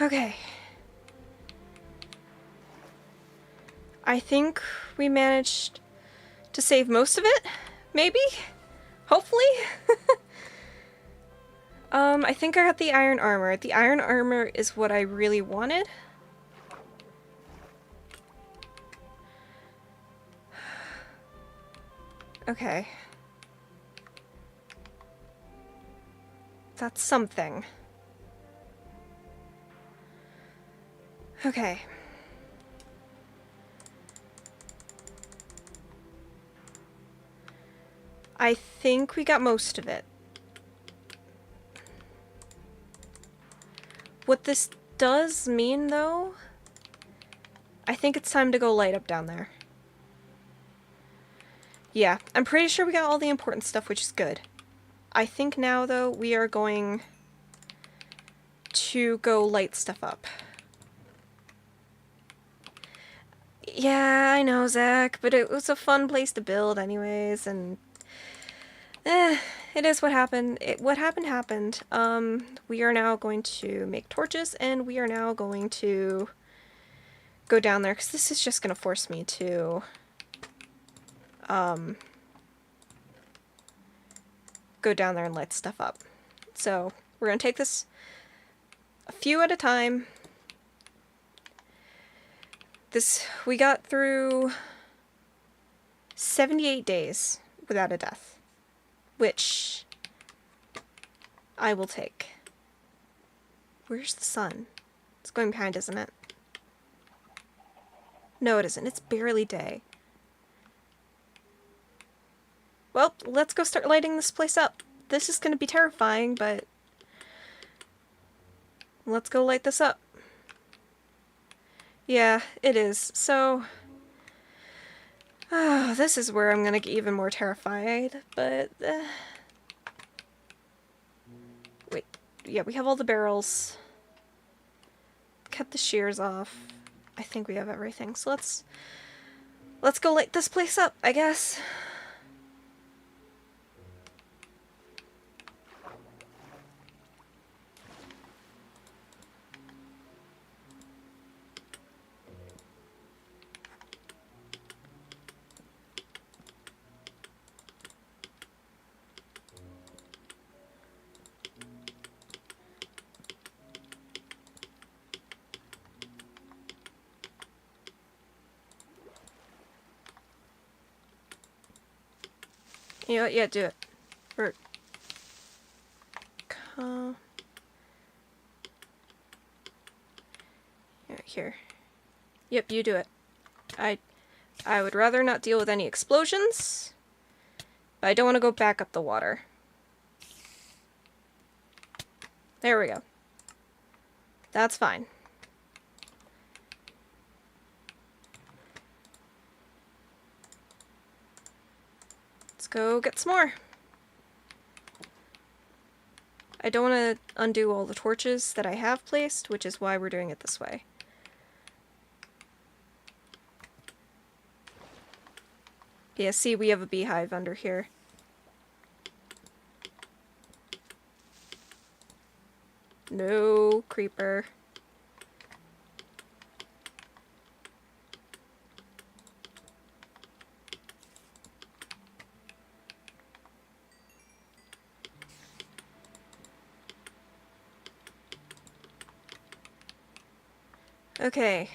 Okay. I think we managed to save most of it, maybe? Hopefully? I think I got the iron armor. The iron armor is what I really wanted. Okay. That's something. Okay. I think we got most of it. What this does mean, though, I think it's time to go light up down there. Yeah, I'm pretty sure we got all the important stuff, which is good. I think now, though, we are going to go light stuff up. Yeah, I know, Zach, but it was a fun place to build anyways, and it is what happened. What happened happened. We are now going to make torches, and we are now going to go down there, because this is just going to force me to go down there and light stuff up. So we're going to take this a few at a time. We got through 78 days without a death. Which I will take. Where's the sun? It's going behind, isn't it? No, it isn't. It's barely day. Well, let's go start lighting this place up. This is going to be terrifying, but let's go light this up. Yeah, it is. So, this is where I'm going to get even more terrified, but wait. Yeah, we have all the barrels. Cut the shears off. I think we have everything. So let's go light this place up, I guess. You know what? Yeah, do it. Or here. Yep, you do it. I would rather not deal with any explosions, but I don't want to go back up the water. There we go. That's fine. Let's go get some more. I don't want to undo all the torches that I have placed, which is why we're doing it this way. Yeah, see, we have a beehive under here. No, creeper. Okay.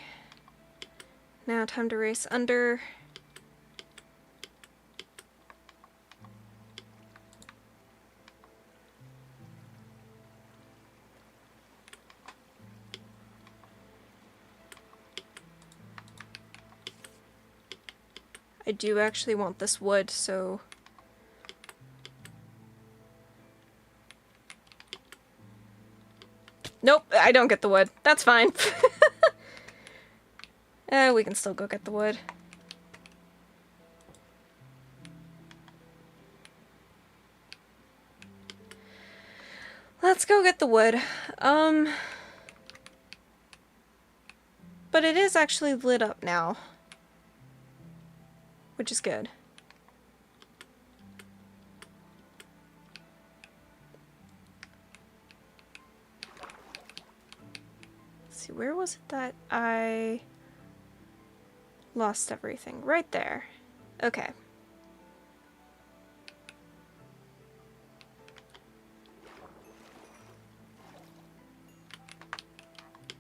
Now time to race under. I do actually want this wood, so... Nope, I don't get the wood. That's fine. We can still go get the wood. Let's go get the wood. But it is actually lit up now, which is good. Let's see, where was it that I lost everything? Right there. Okay.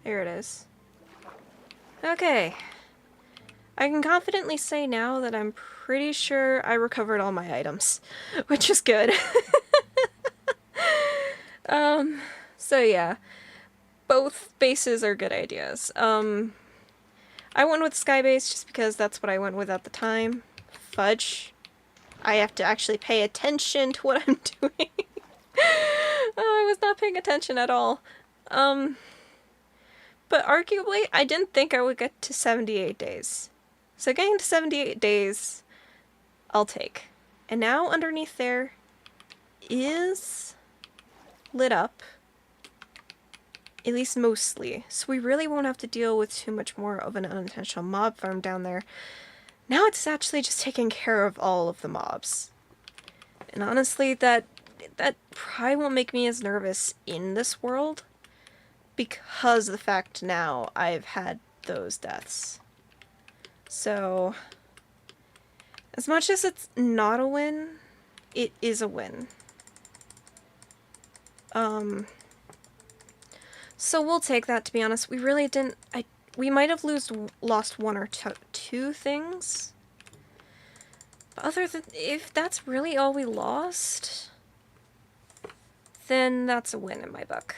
There it is. Okay. I can confidently say now that I'm pretty sure I recovered all my items, which is good. So yeah. Both bases are good ideas. I went with Sky Base just because that's what I went with at the time. Fudge. I have to actually pay attention to what I'm doing. Oh, I was not paying attention at all. But arguably, I didn't think I would get to 78 days. So getting to 78 days, I'll take. And now underneath there is lit up. At least mostly. So we really won't have to deal with too much more of an unintentional mob farm down there. Now it's actually just taking care of all of the mobs. And honestly, that probably won't make me as nervous in this world, because of the fact now I've had those deaths. So, as much as it's not a win, it is a win. So we'll take that, to be honest. We really didn't... we might have lost one or two things. Other than, if that's really all we lost, then that's a win in my book.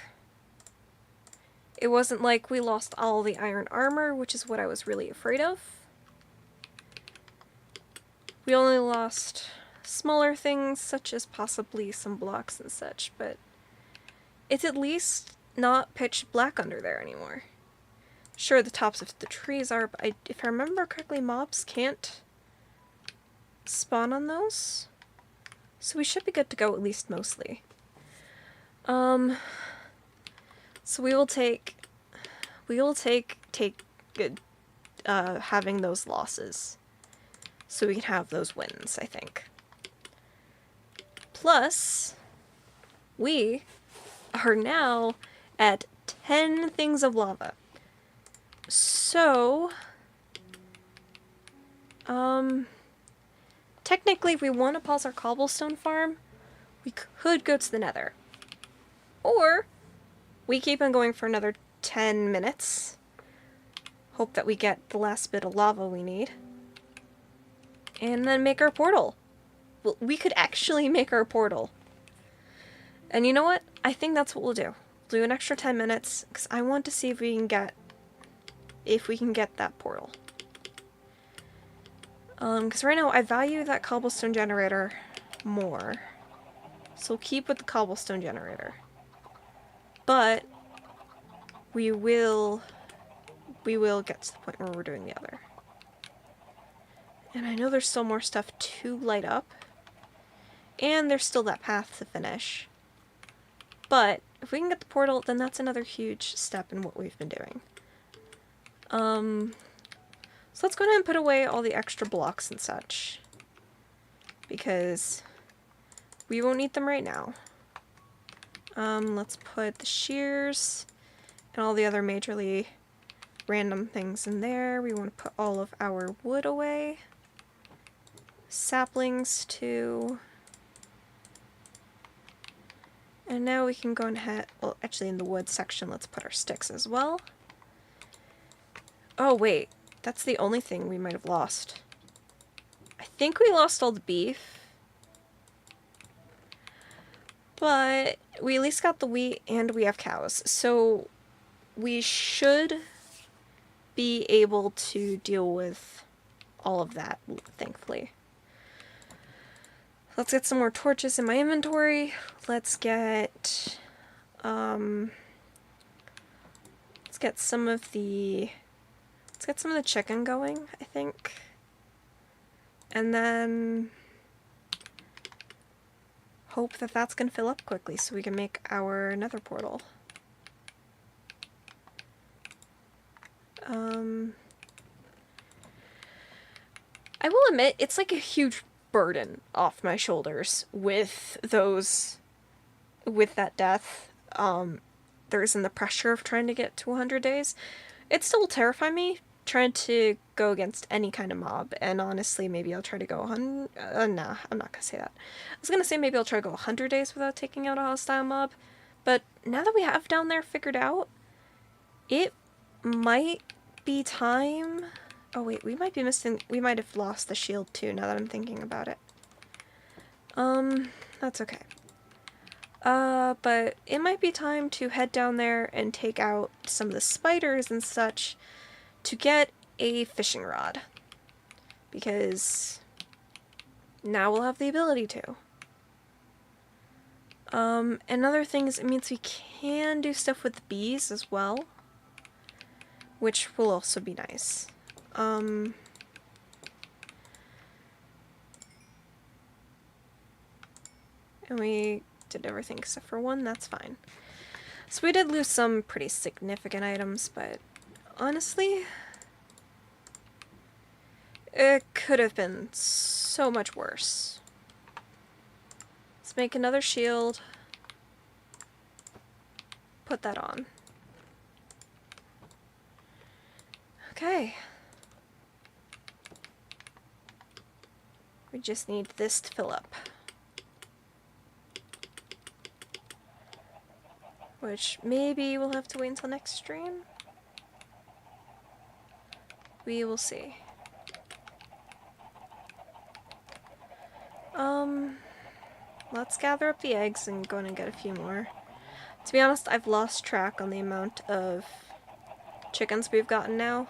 It wasn't like we lost all the iron armor, which is what I was really afraid of. We only lost smaller things, such as possibly some blocks and such, but it's at least not pitch black under there anymore. Sure, the tops of the trees are, but if I remember correctly, mobs can't spawn on those. So we should be good to go, at least mostly. So we will take good having those losses, so we can have those wins, I think. Plus, we are now at 10 things of lava. So, technically, if we want to pause our cobblestone farm, we could go to the nether. Or, we keep on going for another 10 minutes. Hope that we get the last bit of lava we need. And then make our portal. Well, we could actually make our portal. And you know what? I think that's what we'll do. We'll do an extra 10 minutes, because I want to see if we can get that portal. Because right now I value that cobblestone generator more. So we'll keep with the cobblestone generator. But we will get to the point where we're doing the other. And I know there's still more stuff to light up. And there's still that path to finish. But if we can get the portal, then that's another huge step in what we've been doing. So let's go ahead and put away all the extra blocks and such. Because we won't need them right now. Let's put the shears and all the other majorly random things in there. We want to put all of our wood away. Saplings too. And now we can go ahead, well, actually in the wood section, let's put our sticks as well. Oh wait, that's the only thing we might have lost. I think we lost all the beef. But we at least got the wheat and we have cows. So we should be able to deal with all of that, thankfully. Let's get some more torches in my inventory. Let's get some of the chicken going, I think. And then hope that that's going to fill up quickly so we can make our nether portal. I will admit, it's like a huge burden off my shoulders with that death. There isn't the pressure of trying to get to 100 days. It still will terrify me trying to go against any kind of mob, and honestly, maybe I'll try to go nah, I'm not gonna say that. I was gonna say maybe I'll try to go 100 days without taking out a hostile mob, but now that we have down there figured out, it might be time. Oh wait, we might have lost the shield too, now that I'm thinking about it. That's okay. But it might be time to head down there and take out some of the spiders and such to get a fishing rod. Because now we'll have the ability to. And other things, it means we can do stuff with bees as well, which will also be nice. And we did everything except for one, that's fine. So we did lose some pretty significant items, but honestly, it could have been so much worse. Let's make another shield. Put that on. Okay. We just need this to fill up. Which maybe we'll have to wait until next stream. We will see. let's gather up the eggs and go in and get a few more. To be honest, I've lost track on the amount of chickens we've gotten now.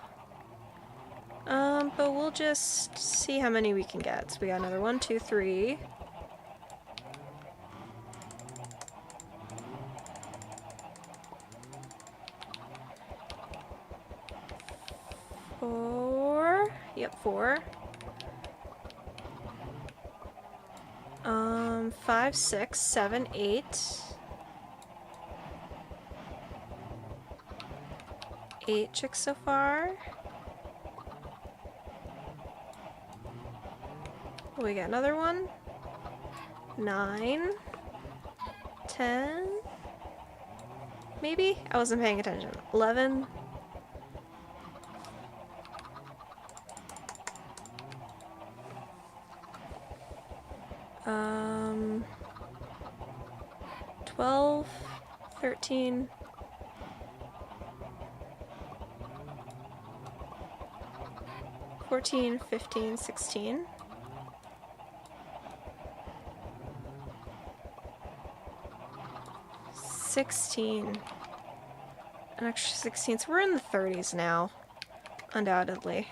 But we'll just see how many we can get. So we got another 1, 2, 3. Four. Yep, 4. 5, 6, 7, 8. 8 chicks so far. We got another one. 9. 10. Maybe? I wasn't paying attention. 11. 12, 13, 14, 15, 16. 16. An extra 16. So we're in the 30s now. Undoubtedly.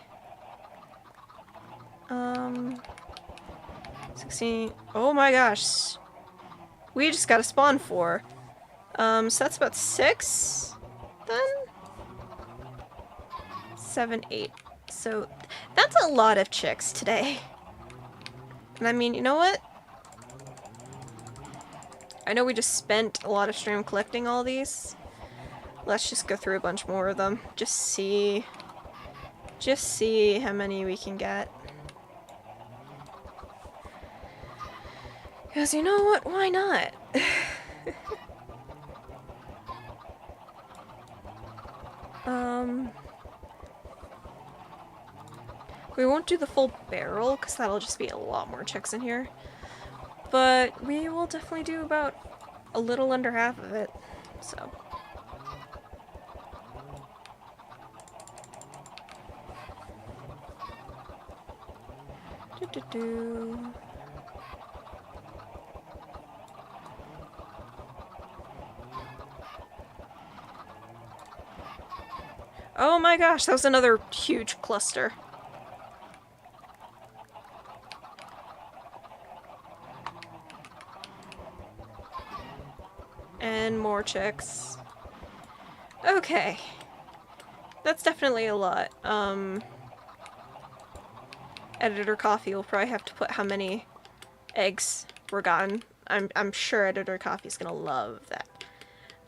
16. Oh my gosh. We just got a spawn 4. So that's about 6 then? 7, 8. So that's a lot of chicks today. And I mean, you know what? I know we just spent a lot of stream collecting all these. Let's just go through a bunch more of them. Just see how many we can get. Because you know what? Why not? We won't do the full barrel, because that'll just be a lot more chicks in here. But we will definitely do about a little under half of it, so. Do-do-do. Oh my gosh, that was another huge cluster. And more chicks. Okay. That's definitely a lot. Editor Coffee will probably have to put how many eggs were gotten. I'm sure Editor Coffee's gonna love that.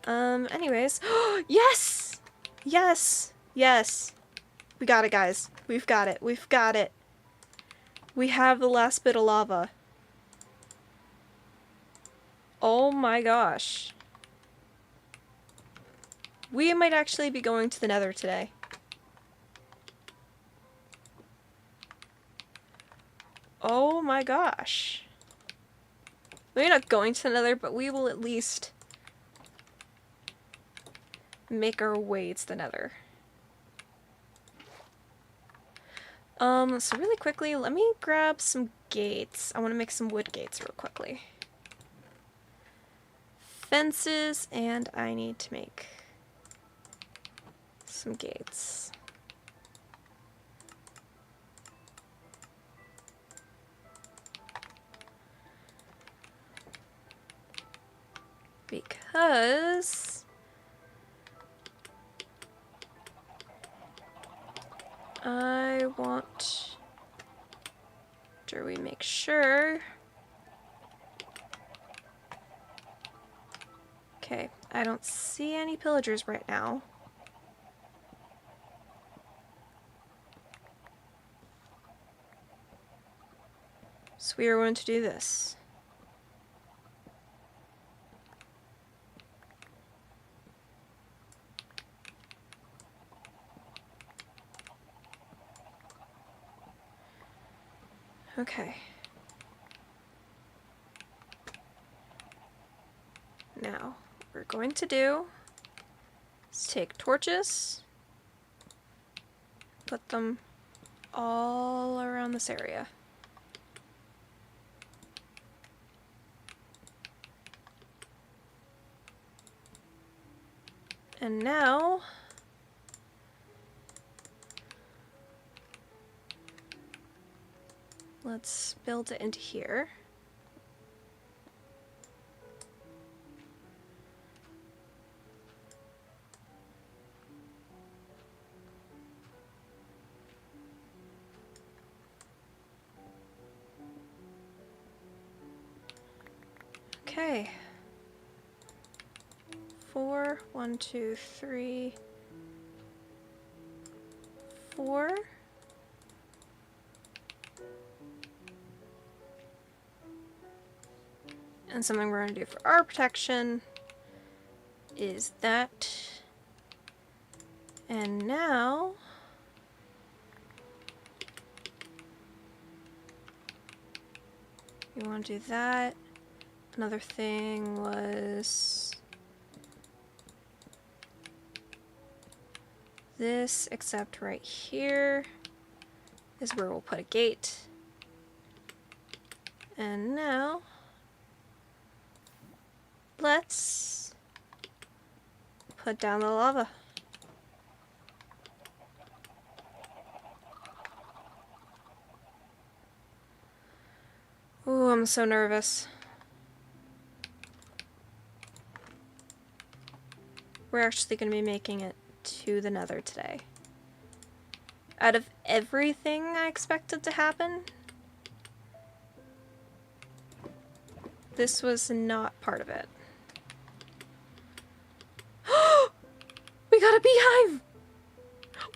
Anyways. Yes! Yes! Yes! We got it, guys. We've got it. We've got it. We have the last bit of lava. Oh my gosh. We might actually be going to the Nether today. Oh my gosh. We're not going to the Nether, but we will at least make our way to the Nether. So really quickly, let me grab some gates. I want to make some wood gates real quickly. Fences, and I need to make some gates. Because I want to make sure. Okay, I don't see any pillagers right now. So we are going to do this. Okay. Now, what we're going to do is take torches, put them all around this area. And now let's build it into here. Okay. 4, 1, 2, 3, 4. And something we're going to do for our protection is that. And now you want to do that. Another thing was this, except right here is where we'll put a gate. And now let's put down the lava. Ooh, I'm so nervous. We're actually going to be making it to the Nether today. Out of everything I expected to happen, this was not part of it. We got a beehive!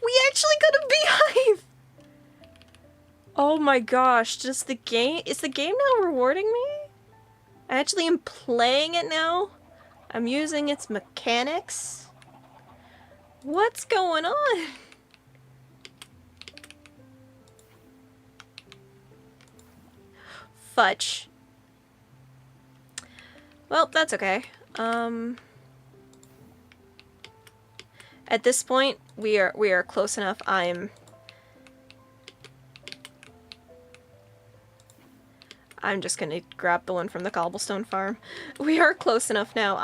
We actually got a beehive! Oh my gosh, is the game now rewarding me? I actually am playing it now. I'm using its mechanics. What's going on? Fudge. Well, that's okay. At this point, we are close enough. I'm just gonna grab the one from the cobblestone farm. We are close enough now.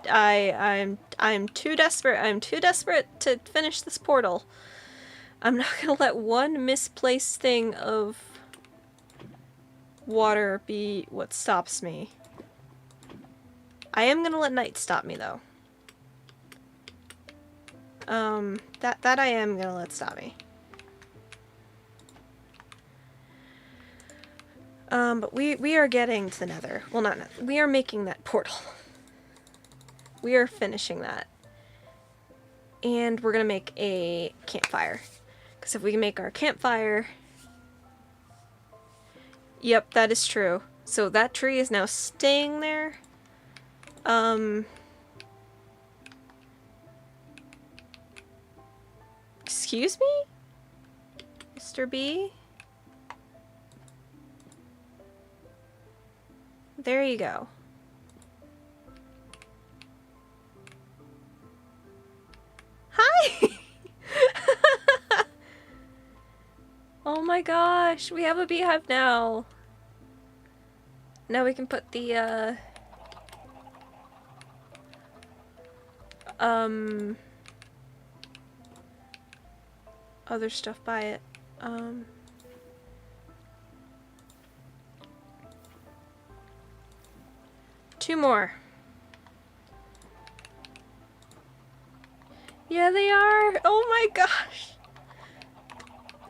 I'm too desperate. I'm too desperate to finish this portal. I'm not gonna let one misplaced thing of water be what stops me. I am gonna let night stop me though. That I am gonna let stop me. But we are getting to the Nether. Well, not Nether. We are making that portal. We are finishing that. And we're gonna make a campfire. Because if we can make our campfire... Yep, that is true. So that tree is now staying there. Excuse me? Mr. B? There you go. Hi! Oh my gosh, we have a beehive now. Now we can put the, other stuff by it. 2 more. Yeah, they are. Oh my gosh.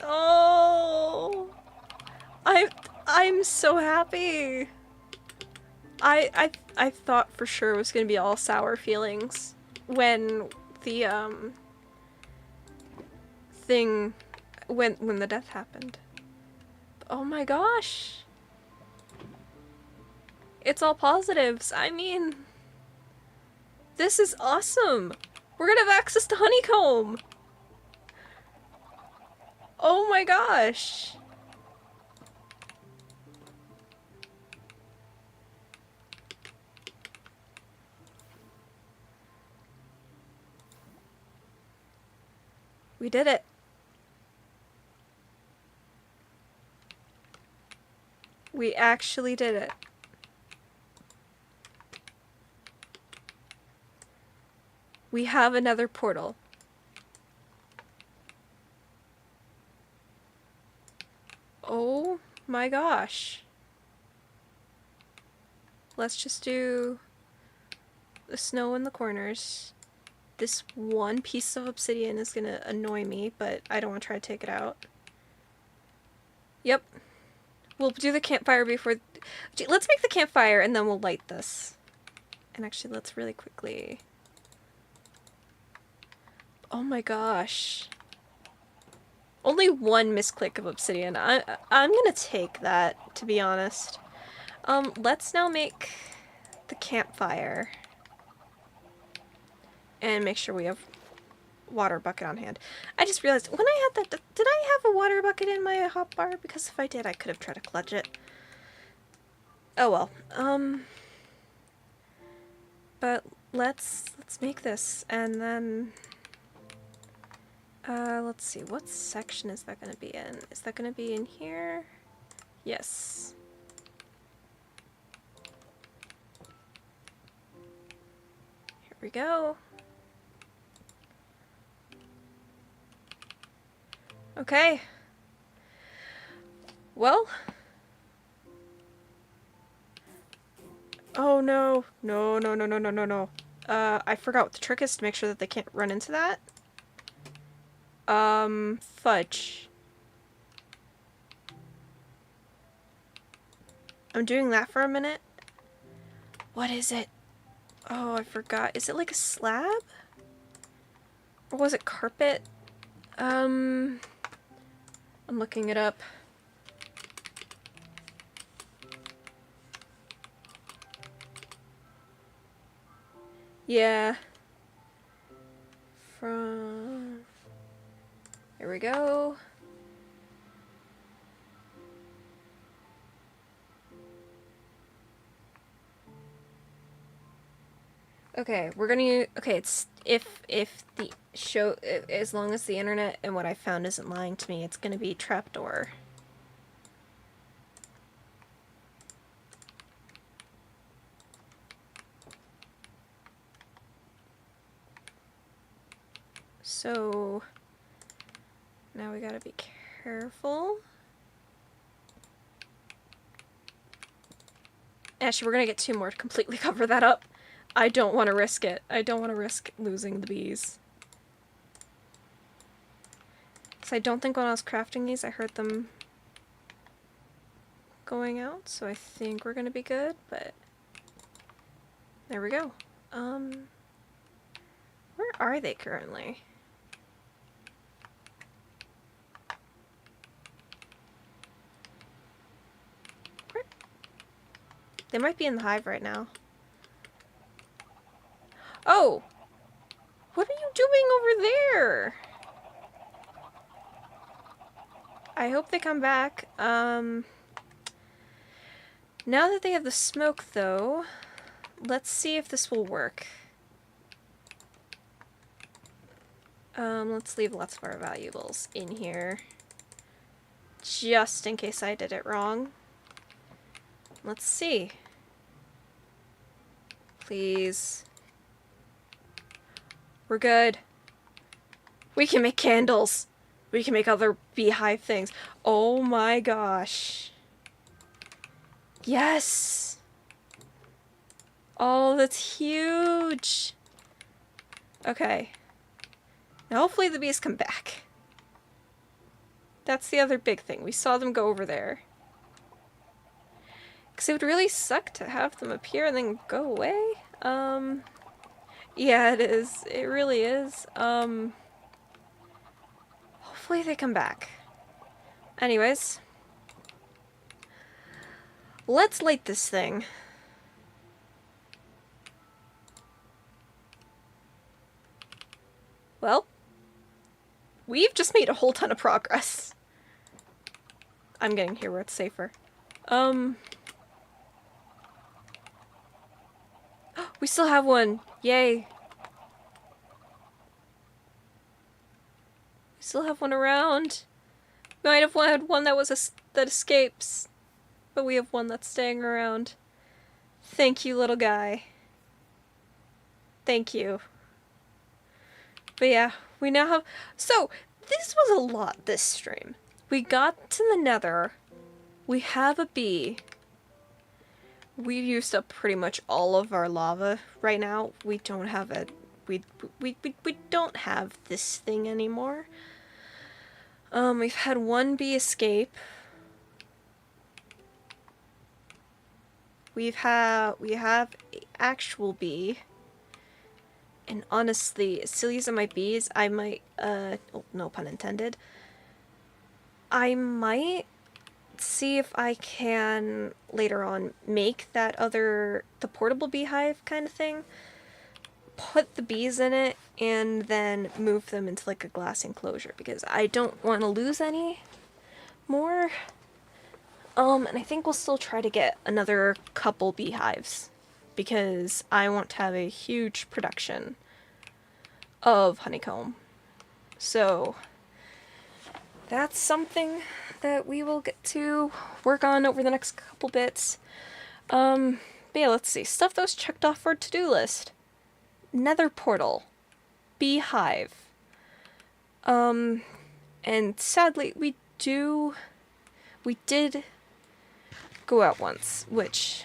Oh. I'm so happy. I thought for sure it was gonna be all sour feelings when the thing when the death happened. Oh my gosh. It's all positives. I mean, this is awesome. We're gonna have access to honeycomb. Oh my gosh. We did it. We actually did it. We have another portal. Oh my gosh. Let's just do the snow in the corners. This one piece of obsidian is gonna annoy me, but I don't want to try to take it out. Yep. We'll do the campfire before... Let's make the campfire and then we'll light this. And actually, let's really quickly... Oh my gosh. Only one misclick of obsidian. I'm gonna take that, to be honest. Let's now make the campfire. And make sure we have water bucket on hand. I just realized, when I had that, did I have a water bucket in my hotbar? Because if I did, I could have tried to clutch it. Oh well. But let's make this, and then... let's see, what section is that gonna be in? Is that gonna be in here? Yes. Here we go. Okay. Well. Oh no. No, no, no, no, no, no, no. I forgot what the trick is to make sure that they can't run into that. Fudge. I'm doing that for a minute. What is it? Oh, I forgot. Is it like a slab? Or was it carpet? I'm looking it up. Yeah. Here we go. Okay, we're gonna, okay, it's, if the show, as long as the internet and what I found isn't lying to me, it's gonna be trapdoor. So, now we gotta be careful. Actually, we're gonna get 2 more to completely cover that up. I don't want to risk it. I don't want to risk losing the bees. Because I don't think when I was crafting these, I heard them going out, so I think we're gonna be good, but there we go. Where are they currently? Where? They might be in the hive right now. Oh! What are you doing over there? I hope they come back. Now that they have the smoke, though, let's see if this will work. Let's leave lots of our valuables in here. Just in case I did it wrong. Let's see. Please. We're good. We can make candles. We can make other beehive things. Oh my gosh. Yes! Oh, that's huge! Okay. Now hopefully the bees come back. That's the other big thing. We saw them go over there. Because it would really suck to have them appear and then go away. Yeah, it is. It really is. Hopefully they come back. Anyways. Let's light this thing. Well, we've just made a whole ton of progress. I'm getting here where it's safer. We still have one. Yay. We still have one around. We might have had one that that escapes, but we have one that's staying around. Thank you, little guy. Thank you. But yeah, we now have... So, this was a lot this stream. We got to the nether. We have a bee. We've used up pretty much all of our lava right now. We don't have a... We don't have this thing anymore. We've had one bee escape. We have an actual bee. And honestly, as silly as it might be, I might, oh, no pun intended. I might see if I can, later on, make that the portable beehive kind of thing. Put the bees in it, and then move them into, like, a glass enclosure, because I don't want to lose any more. And I think we'll still try to get another couple beehives, because I want to have a huge production of honeycomb. So that's something that we will get to work on over the next couple bits. But yeah, let's see. Stuff that was checked off our to-do list. Nether portal. Beehive. And sadly, we did go out once, which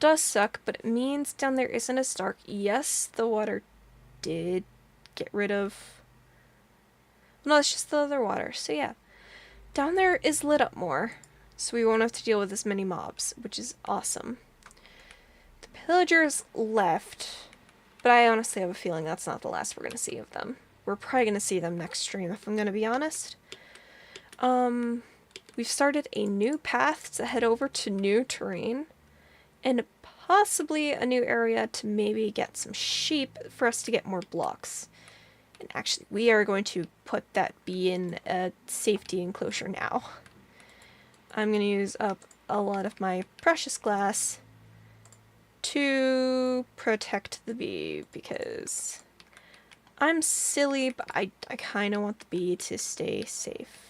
does suck, but it means down there isn't as dark. Yes, the water did get rid of... No, it's just the other water. So yeah, down there is lit up more, so we won't have to deal with as many mobs, which is awesome. The pillagers left, but I honestly have a feeling that's not the last we're going to see of them. We're probably going to see them next stream, if I'm going to be honest. We've started a new path to head over to new terrain, and possibly a new area to maybe get some sheep for us to get more blocks. And actually, we are going to put that bee in a safety enclosure now. I'm going to use up a lot of my precious glass to protect the bee, because I'm silly, but I kind of want the bee to stay safe.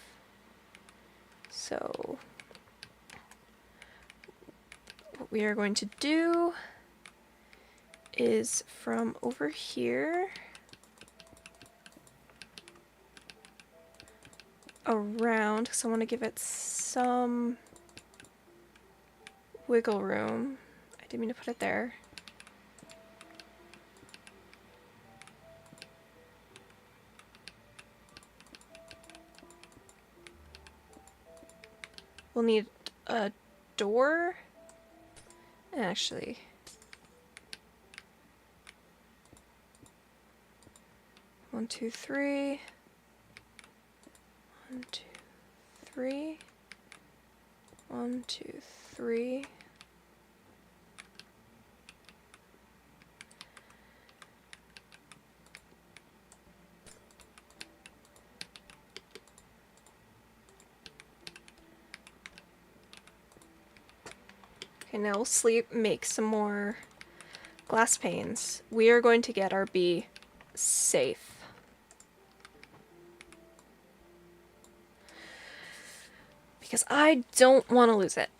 So what we are going to do is from over here around, because I want to give it some wiggle room. I didn't mean to put it there. We'll need a door. Actually, 1, 2, 3. 1, 2, 3. 1, 2, 3. Okay, now we'll make some more glass panes. We are going to get our bee safe. Because I don't want to lose it.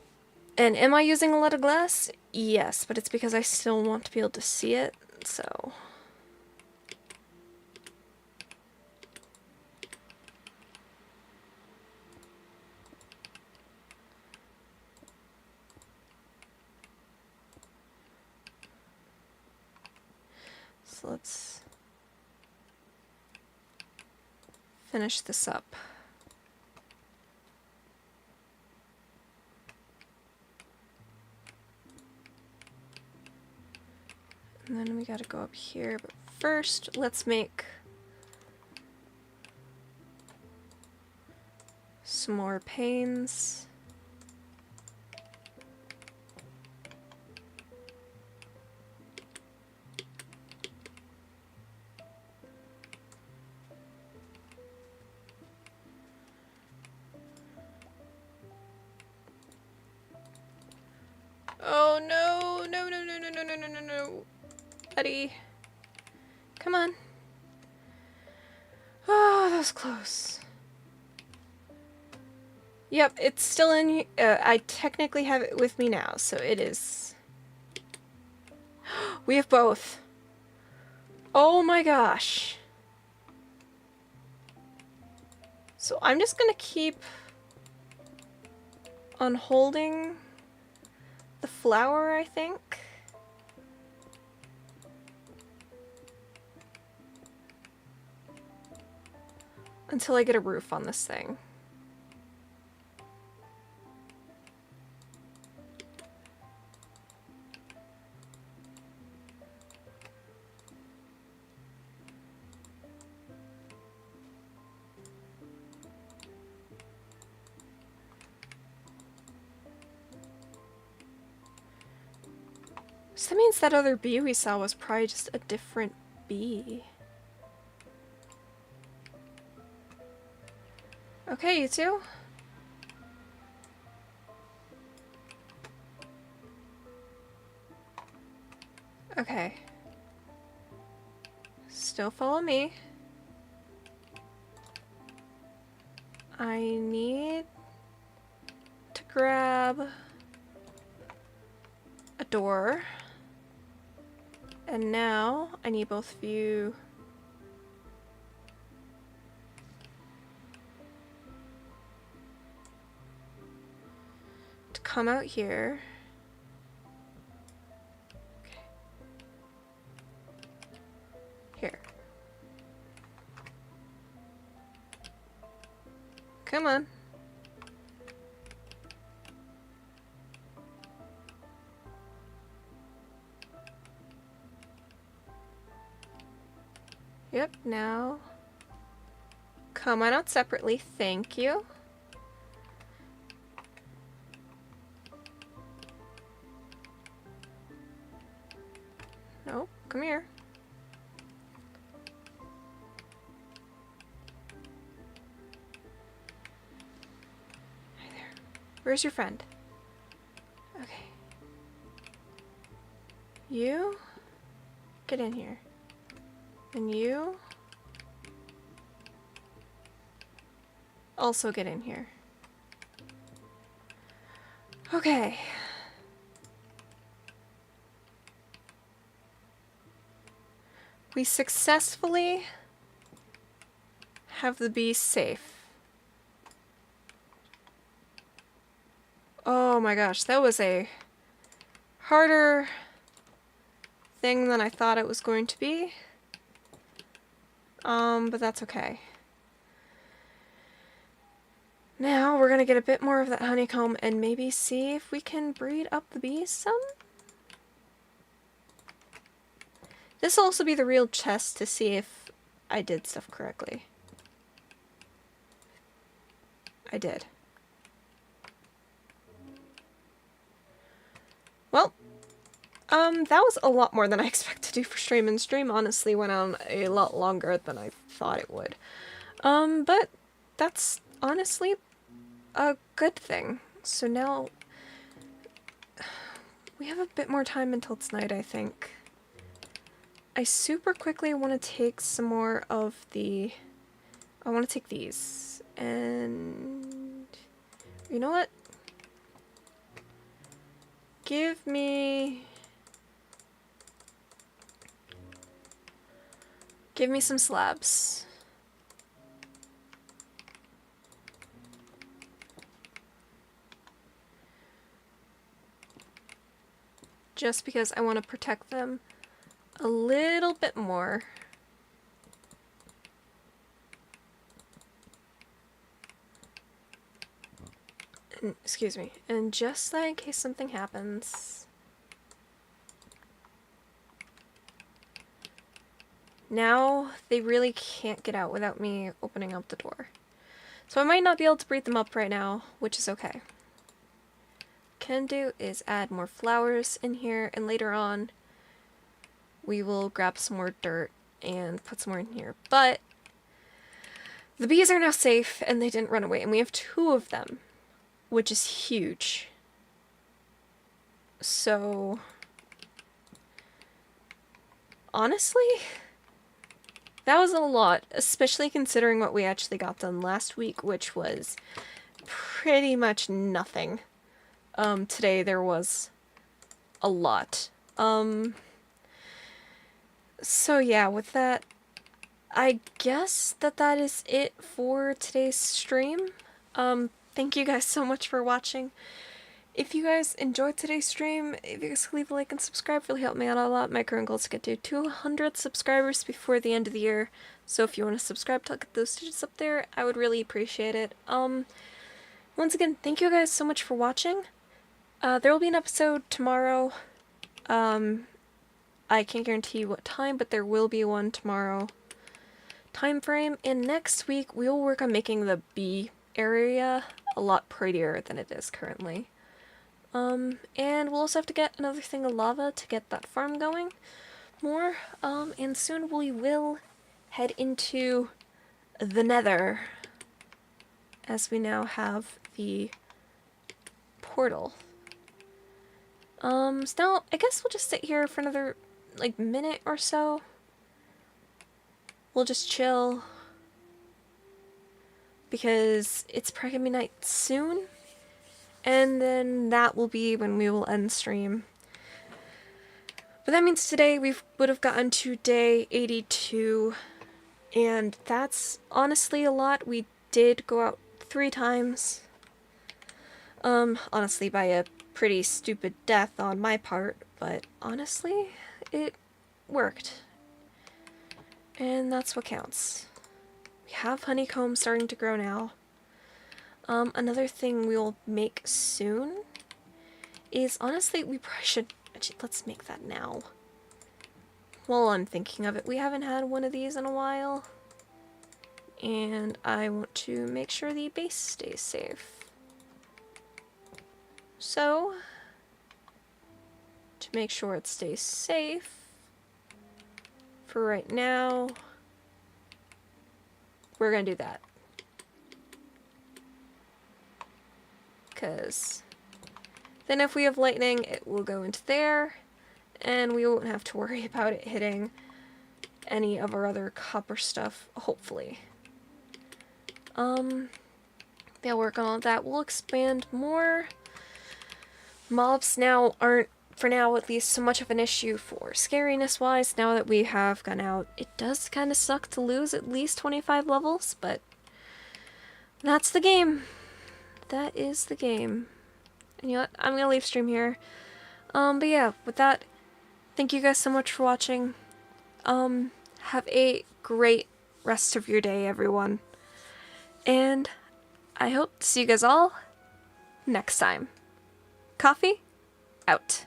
And am I using a lot of glass? Yes, but it's because I still want to be able to see it, so... So let's finish this up. And then we gotta go up here, but first let's make some more panes. Oh no, no, no, no, no, no, no, no, no, no. Buddy. Come on. Oh, that was close. Yep, it's still in here. I technically have it with me now, so it is. We have both. Oh my gosh. So I'm just gonna keep on holding the flower, I think. Until I get a roof on this thing. So that means that other bee we saw was probably just a different bee. Okay, you two. Okay. Still follow me. I need to grab a door. And now I need both of you to come out here. Okay. Here. Come on. Yep, now come on out separately, thank you. Nope, come here. Hi there. Where's your friend? Okay. You get in here. And you also get in here. Okay. We successfully have the bees safe. Oh my gosh, that was a harder thing than I thought it was going to be. But that's okay. Now we're gonna get a bit more of that honeycomb and maybe see if we can breed up the bees some. This will also be the real test to see if I did stuff correctly. I did. Well, that was a lot more than I expected to do for stream, and stream honestly went on a lot longer than I thought it would. But that's honestly a good thing. So now we have a bit more time until it's night, I think. I super quickly want to take some more of the... I want to take these. And... you know what? Give me some slabs. Just because I want to protect them a little bit more. And, excuse me. And just in case something happens. Now they really can't get out without me opening up the door. So I might not be able to breed them up right now, which is okay. Can do is add more flowers in here, and later on we will grab some more dirt and put some more in here. But the bees are now safe and they didn't run away, and we have 2 of them, which is huge. So honestly, that was a lot, especially considering what we actually got done last week, which was pretty much nothing. Today there was a lot. So yeah, with that, I guess that is it for today's stream. Thank you guys so much for watching. If you guys enjoyed today's stream, if you guys could leave a like and subscribe, really help me out a lot. My current goal is to get to 200 subscribers before the end of the year. So if you want to subscribe to get those digits up there, I would really appreciate it. Once again, thank you guys so much for watching. There will be an episode tomorrow. I can't guarantee what time, but there will be one tomorrow. Time frame, and next week we will work on making the bee area a lot prettier than it is currently. And we'll also have to get another thing of lava to get that farm going more. And soon we will head into the Nether, as we now have the portal. So now I guess we'll just sit here for another like minute or so. We'll just chill because it's probably gonna be night soon, and then that will be when we will end stream. But that means today we would have gotten to day 82, and that's honestly a lot. We did go out 3 times. Honestly by a pretty stupid death on my part, but honestly, it worked. And that's what counts. We have honeycomb starting to grow now. Another thing we will make soon is, honestly, we probably should, actually, let's make that now. While I'm thinking of it, we haven't had one of these in a while. And I want to make sure the base stays safe. So, to make sure it stays safe, for right now, we're gonna do that. Because then if we have lightning, it will go into there, and we won't have to worry about it hitting any of our other copper stuff, hopefully. They'll work on all that. We'll expand more. Mobs now aren't, for now at least, so much of an issue for scariness wise now that we have gone out. It does kind of suck to lose at least 25 levels, but that's the game. That is the game. And you know what? I'm gonna leave stream here. But yeah, with that, thank you guys so much for watching. Have a great rest of your day, everyone. And I hope to see you guys all next time. Coffee out.